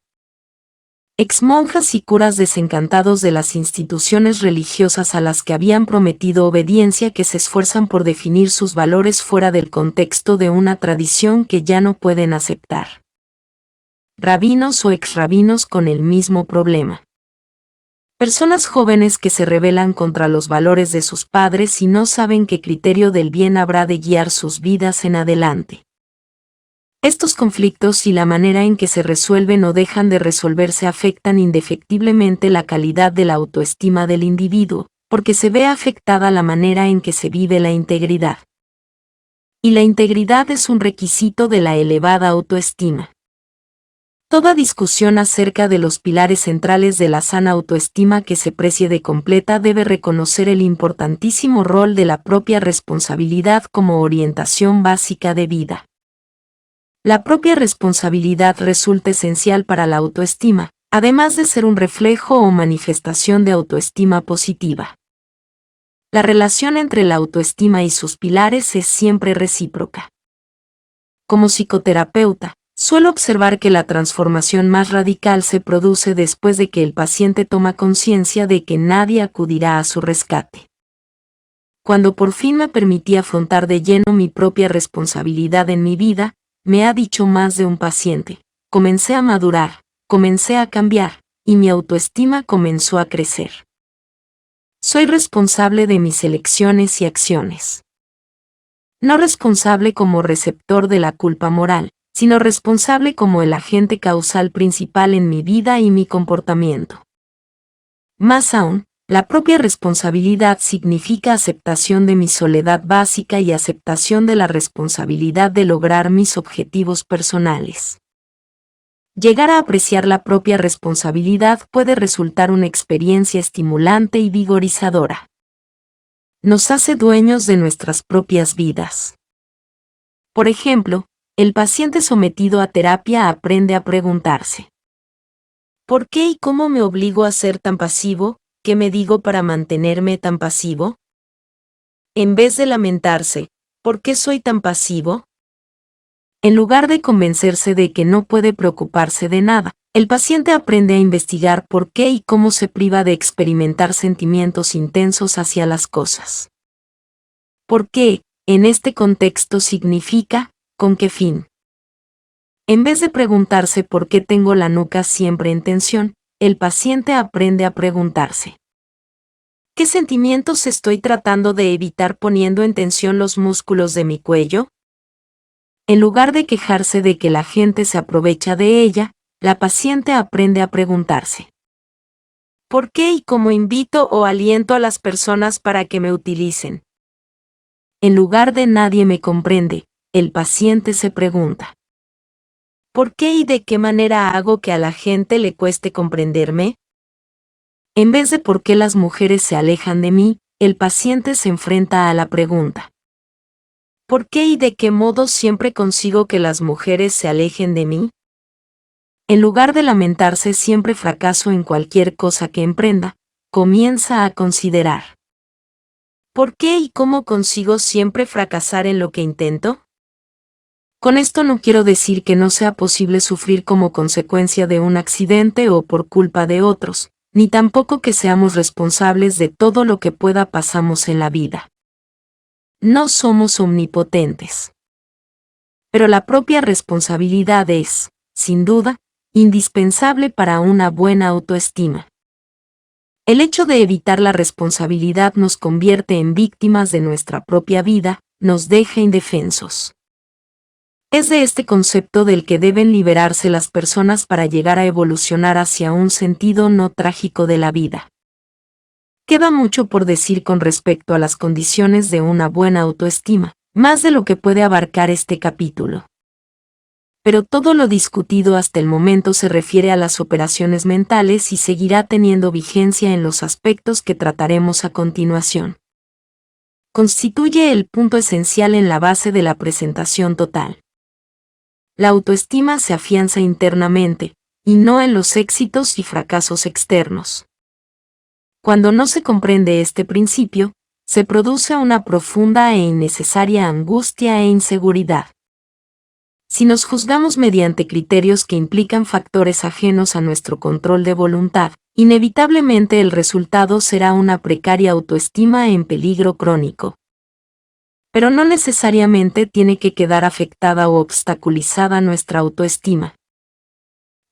Exmonjas y curas desencantados de las instituciones religiosas a las que habían prometido obediencia que se esfuerzan por definir sus valores fuera del contexto de una tradición que ya no pueden aceptar. Rabinos o exrabinos con el mismo problema. Personas jóvenes que se rebelan contra los valores de sus padres y no saben qué criterio del bien habrá de guiar sus vidas en adelante. Estos conflictos y la manera en que se resuelven o dejan de resolverse afectan indefectiblemente la calidad de la autoestima del individuo, porque se ve afectada la manera en que se vive la integridad. Y la integridad es un requisito de la elevada autoestima. Toda discusión acerca de los pilares centrales de la sana autoestima que se precie de completa debe reconocer el importantísimo rol de la propia responsabilidad como orientación básica de vida. La propia responsabilidad resulta esencial para la autoestima, además de ser un reflejo o manifestación de autoestima positiva. La relación entre la autoestima y sus pilares es siempre recíproca. Como psicoterapeuta, suelo observar que la transformación más radical se produce después de que el paciente toma conciencia de que nadie acudirá a su rescate. Cuando por fin me permití afrontar de lleno mi propia responsabilidad en mi vida, me ha dicho más de un paciente, comencé a madurar, comencé a cambiar, y mi autoestima comenzó a crecer. Soy responsable de mis elecciones y acciones. No responsable como receptor de la culpa moral, sino responsable como el agente causal principal en mi vida y mi comportamiento. Más aún, la propia responsabilidad significa aceptación de mi soledad básica y aceptación de la responsabilidad de lograr mis objetivos personales. Llegar a apreciar la propia responsabilidad puede resultar una experiencia estimulante y vigorizadora. Nos hace dueños de nuestras propias vidas. Por ejemplo, el paciente sometido a terapia aprende a preguntarse: ¿por qué y cómo me obligo a ser tan pasivo? ¿Qué me digo para mantenerme tan pasivo? En vez de lamentarse, ¿por qué soy tan pasivo? En lugar de convencerse de que no puede preocuparse de nada, el paciente aprende a investigar por qué y cómo se priva de experimentar sentimientos intensos hacia las cosas. ¿Por qué, en este contexto significa, con qué fin? En vez de preguntarse por qué tengo la nuca siempre en tensión, el paciente aprende a preguntarse: ¿qué sentimientos estoy tratando de evitar poniendo en tensión los músculos de mi cuello? En lugar de quejarse de que la gente se aprovecha de ella, la paciente aprende a preguntarse: ¿por qué y cómo invito o aliento a las personas para que me utilicen? En lugar de nadie me comprende, el paciente se pregunta: ¿por qué y de qué manera hago que a la gente le cueste comprenderme? En vez de por qué las mujeres se alejan de mí, el paciente se enfrenta a la pregunta: ¿por qué y de qué modo siempre consigo que las mujeres se alejen de mí? En lugar de lamentarse siempre fracaso en cualquier cosa que emprenda, comienza a considerar: ¿por qué y cómo consigo siempre fracasar en lo que intento? Con esto no quiero decir que no sea posible sufrir como consecuencia de un accidente o por culpa de otros, ni tampoco que seamos responsables de todo lo que pueda pasamos en la vida. No somos omnipotentes. Pero la propia responsabilidad es, sin duda, indispensable para una buena autoestima. El hecho de evitar la responsabilidad nos convierte en víctimas de nuestra propia vida, nos deja indefensos. Es de este concepto del que deben liberarse las personas para llegar a evolucionar hacia un sentido no trágico de la vida. Queda mucho por decir con respecto a las condiciones de una buena autoestima, más de lo que puede abarcar este capítulo. Pero todo lo discutido hasta el momento se refiere a las operaciones mentales y seguirá teniendo vigencia en los aspectos que trataremos a continuación. Constituye el punto esencial en la base de la presentación total. La autoestima se afianza internamente, y no en los éxitos y fracasos externos. Cuando no se comprende este principio, se produce una profunda e innecesaria angustia e inseguridad. Si nos juzgamos mediante criterios que implican factores ajenos a nuestro control de voluntad, inevitablemente el resultado será una precaria autoestima en peligro crónico. Pero no necesariamente tiene que quedar afectada o obstaculizada nuestra autoestima.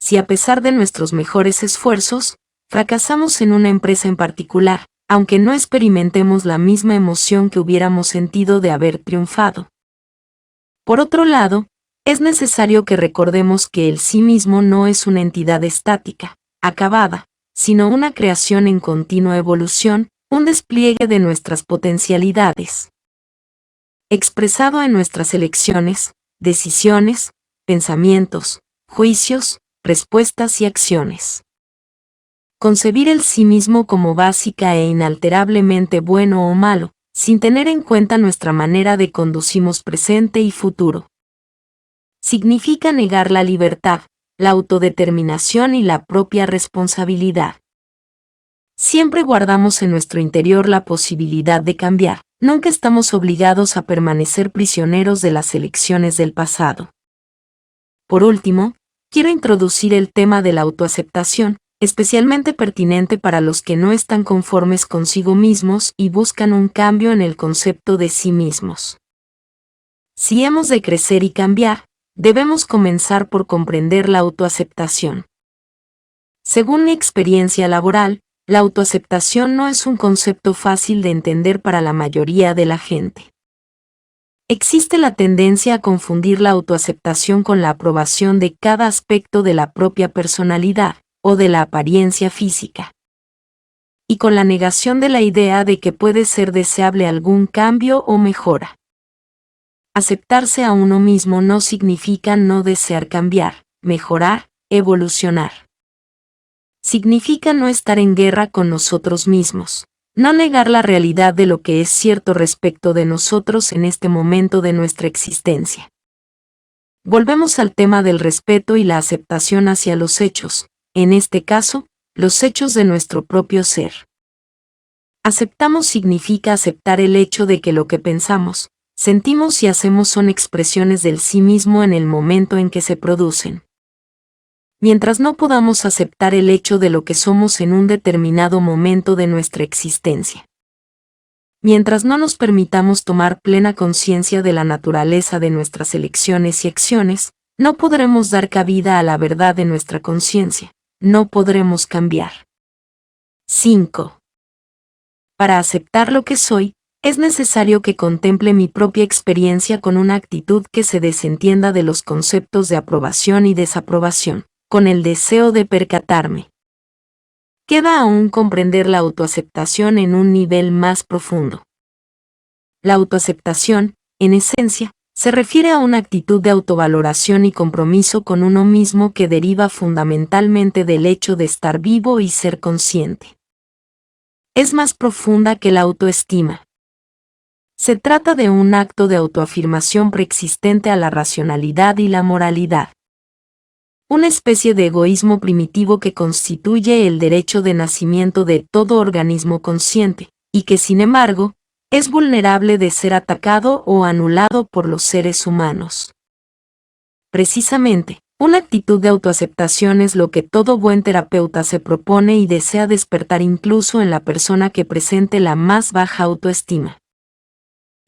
Si a pesar de nuestros mejores esfuerzos, fracasamos en una empresa en particular, aunque no experimentemos la misma emoción que hubiéramos sentido de haber triunfado. Por otro lado, es necesario que recordemos que el sí mismo no es una entidad estática, acabada, sino una creación en continua evolución, un despliegue de nuestras potencialidades, expresado en nuestras elecciones, decisiones, pensamientos, juicios, respuestas y acciones. Concebir el sí mismo como básica e inalterablemente bueno o malo, sin tener en cuenta nuestra manera de conducimos presente y futuro, significa negar la libertad, la autodeterminación y la propia responsabilidad. Siempre guardamos en nuestro interior la posibilidad de cambiar, nunca estamos obligados a permanecer prisioneros de las elecciones del pasado. Por último, quiero introducir el tema de la autoaceptación, especialmente pertinente para los que no están conformes consigo mismos y buscan un cambio en el concepto de sí mismos. Si hemos de crecer y cambiar, debemos comenzar por comprender la autoaceptación. Según mi experiencia laboral, la autoaceptación no es un concepto fácil de entender para la mayoría de la gente. Existe la tendencia a confundir la autoaceptación con la aprobación de cada aspecto de la propia personalidad, o de la apariencia física, y con la negación de la idea de que puede ser deseable algún cambio o mejora. Aceptarse a uno mismo no significa no desear cambiar, mejorar, evolucionar. Significa no estar en guerra con nosotros mismos, no negar la realidad de lo que es cierto respecto de nosotros en este momento de nuestra existencia. Volvemos al tema del respeto y la aceptación hacia los hechos, en este caso, los hechos de nuestro propio ser. Aceptamos significa aceptar el hecho de que lo que pensamos, sentimos y hacemos son expresiones del sí mismo en el momento en que se producen. Mientras no podamos aceptar el hecho de lo que somos en un determinado momento de nuestra existencia. Mientras no nos permitamos tomar plena conciencia de la naturaleza de nuestras elecciones y acciones, no podremos dar cabida a la verdad de nuestra conciencia, no podremos cambiar. 5. Para aceptar lo que soy, es necesario que contemple mi propia experiencia con una actitud que se desentienda de los conceptos de aprobación y desaprobación, con el deseo de percatarme. Queda aún comprender la autoaceptación en un nivel más profundo. La autoaceptación, en esencia, se refiere a una actitud de autovaloración y compromiso con uno mismo que deriva fundamentalmente del hecho de estar vivo y ser consciente. Es más profunda que la autoestima. Se trata de un acto de autoafirmación preexistente a la racionalidad y la moralidad. Una especie de egoísmo primitivo que constituye el derecho de nacimiento de todo organismo consciente, y que sin embargo, es vulnerable de ser atacado o anulado por los seres humanos. Precisamente, una actitud de autoaceptación es lo que todo buen terapeuta se propone y desea despertar incluso en la persona que presente la más baja autoestima.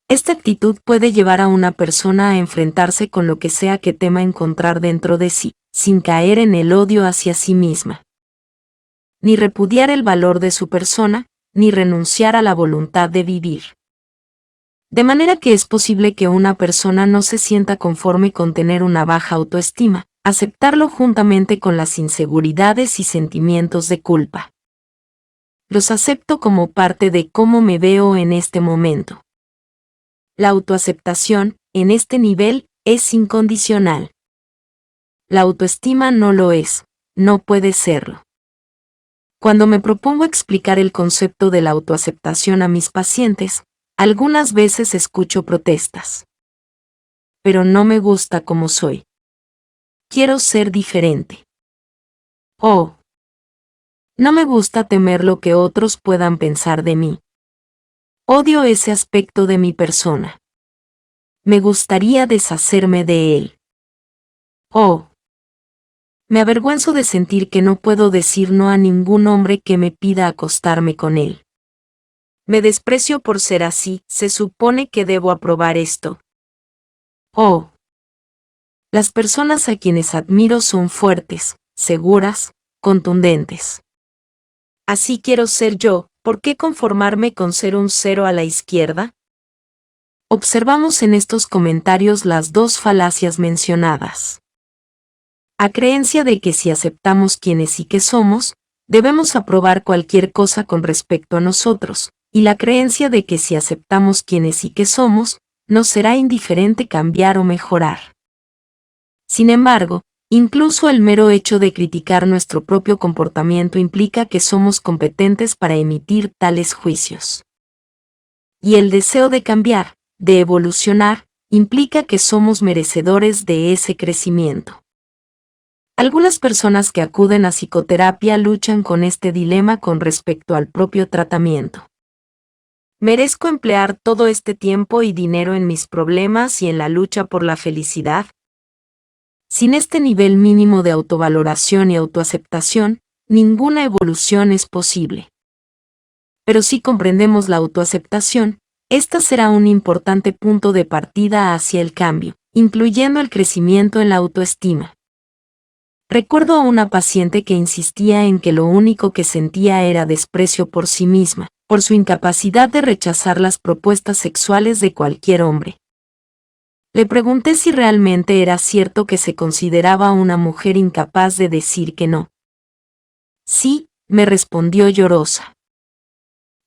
Esta actitud puede llevar a una persona a enfrentarse con lo que sea que tema encontrar dentro de sí, sin caer en el odio hacia sí misma. Ni repudiar el valor de su persona, ni renunciar a la voluntad de vivir. De manera que es posible que una persona no se sienta conforme con tener una baja autoestima, aceptarlo juntamente con las inseguridades y sentimientos de culpa. Los acepto como parte de cómo me veo en este momento. La autoaceptación, en este nivel, es incondicional. La autoestima no lo es, no puede serlo. Cuando me propongo explicar el concepto de la autoaceptación a mis pacientes, algunas veces escucho protestas. Pero no me gusta como soy. Quiero ser diferente. Oh. No me gusta temer lo que otros puedan pensar de mí. Odio ese aspecto de mi persona. Me gustaría deshacerme de él. Oh. Me avergüenzo de sentir que no puedo decir no a ningún hombre que me pida acostarme con él. Me desprecio por ser así, se supone que debo aprobar esto. Oh. Las personas a quienes admiro son fuertes, seguras, contundentes. Así quiero ser yo, ¿por qué conformarme con ser un cero a la izquierda? Observamos en estos comentarios las dos falacias mencionadas. A creencia de que si aceptamos quienes y que somos, debemos aprobar cualquier cosa con respecto a nosotros, y la creencia de que si aceptamos quienes y que somos, nos será indiferente cambiar o mejorar. Sin embargo, incluso el mero hecho de criticar nuestro propio comportamiento implica que somos competentes para emitir tales juicios. Y el deseo de cambiar, de evolucionar, implica que somos merecedores de ese crecimiento. Algunas personas que acuden a psicoterapia luchan con este dilema con respecto al propio tratamiento. ¿Merezco emplear todo este tiempo y dinero en mis problemas y en la lucha por la felicidad? Sin este nivel mínimo de autovaloración y autoaceptación, ninguna evolución es posible. Pero si comprendemos la autoaceptación, esta será un importante punto de partida hacia el cambio, incluyendo el crecimiento en la autoestima. Recuerdo a una paciente que insistía en que lo único que sentía era desprecio por sí misma, por su incapacidad de rechazar las propuestas sexuales de cualquier hombre. Le pregunté si realmente era cierto que se consideraba una mujer incapaz de decir que no. Sí, me respondió llorosa.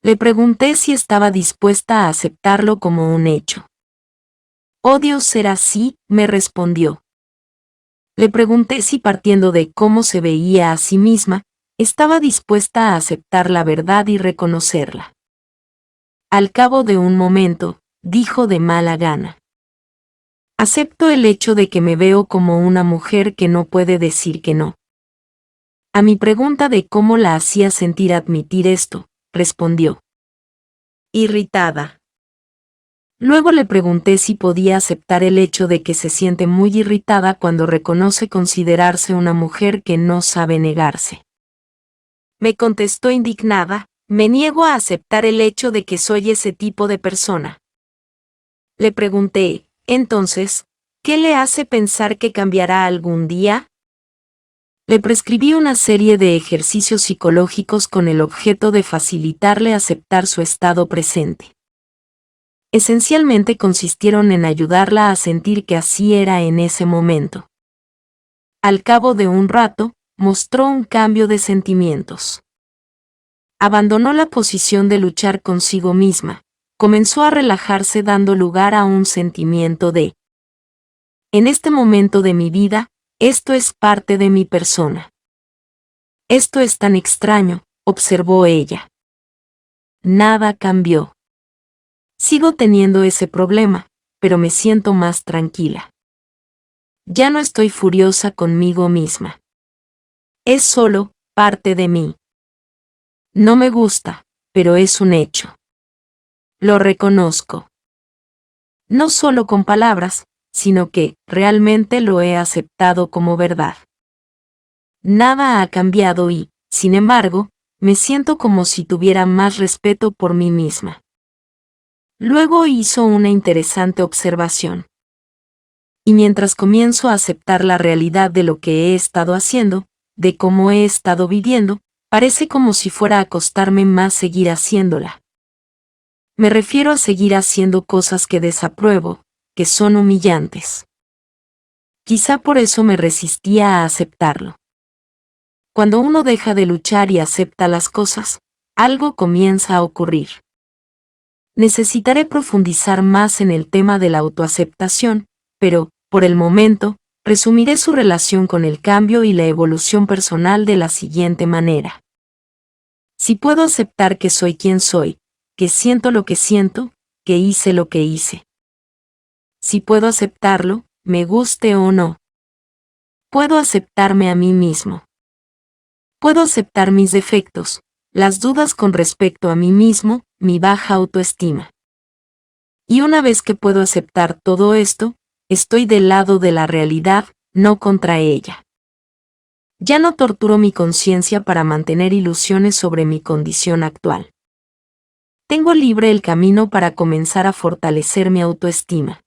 Le pregunté si estaba dispuesta a aceptarlo como un hecho. Odio ser así, me respondió. Le pregunté si partiendo de cómo se veía a sí misma, estaba dispuesta a aceptar la verdad y reconocerla. Al cabo de un momento, dijo de mala gana. Acepto el hecho de que me veo como una mujer que no puede decir que no. A mi pregunta de cómo la hacía sentir admitir esto, respondió. Irritada. Luego le pregunté si podía aceptar el hecho de que se siente muy irritada cuando reconoce considerarse una mujer que no sabe negarse. Me contestó indignada, me niego a aceptar el hecho de que soy ese tipo de persona. Le pregunté, entonces, ¿qué le hace pensar que cambiará algún día? Le prescribí una serie de ejercicios psicológicos con el objeto de facilitarle aceptar su estado presente. Esencialmente consistieron en ayudarla a sentir que así era en ese momento. Al cabo de un rato, mostró un cambio de sentimientos. Abandonó la posición de luchar consigo misma, comenzó a relajarse dando lugar a un sentimiento de: en este momento de mi vida, esto es parte de mi persona. Esto es tan extraño, observó ella. Nada cambió. Sigo teniendo ese problema, pero me siento más tranquila. Ya no estoy furiosa conmigo misma. Es solo parte de mí. No me gusta, pero es un hecho. Lo reconozco. No solo con palabras, sino que realmente lo he aceptado como verdad. Nada ha cambiado y, sin embargo, me siento como si tuviera más respeto por mí misma. Luego hizo una interesante observación. Y mientras comienzo a aceptar la realidad de lo que he estado haciendo, de cómo he estado viviendo, parece como si fuera a costarme más seguir haciéndola. Me refiero a seguir haciendo cosas que desapruebo, que son humillantes. Quizá por eso me resistía a aceptarlo. Cuando uno deja de luchar y acepta las cosas, algo comienza a ocurrir. Necesitaré profundizar más en el tema de la autoaceptación, pero, por el momento, resumiré su relación con el cambio y la evolución personal de la siguiente manera. Si puedo aceptar que soy quien soy, que siento lo que siento, que hice lo que hice. Si puedo aceptarlo, me guste o no. Puedo aceptarme a mí mismo. Puedo aceptar mis defectos, las dudas con respecto a mí mismo, mi baja autoestima. Y una vez que puedo aceptar todo esto, estoy del lado de la realidad, no contra ella. Ya no torturo mi conciencia para mantener ilusiones sobre mi condición actual. Tengo libre el camino para comenzar a fortalecer mi autoestima.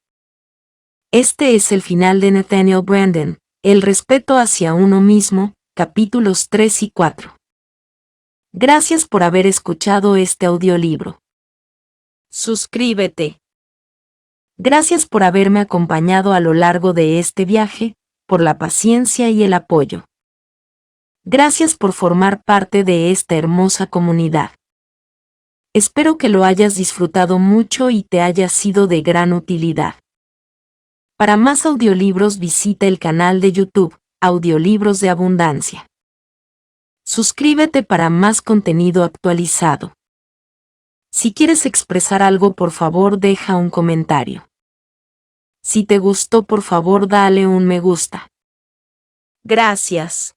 Este es el final de Nathaniel Branden, El respeto hacia uno mismo, capítulos 3 y 4. Gracias por haber escuchado este audiolibro. Suscríbete. Gracias por haberme acompañado a lo largo de este viaje, por la paciencia y el apoyo. Gracias por formar parte de esta hermosa comunidad. Espero que lo hayas disfrutado mucho y te haya sido de gran utilidad. Para más audiolibros visita el canal de YouTube, Audiolibros de Abundancia. Suscríbete para más contenido actualizado. Si quieres expresar algo, por favor deja un comentario. Si te gustó, por favor dale un me gusta. Gracias.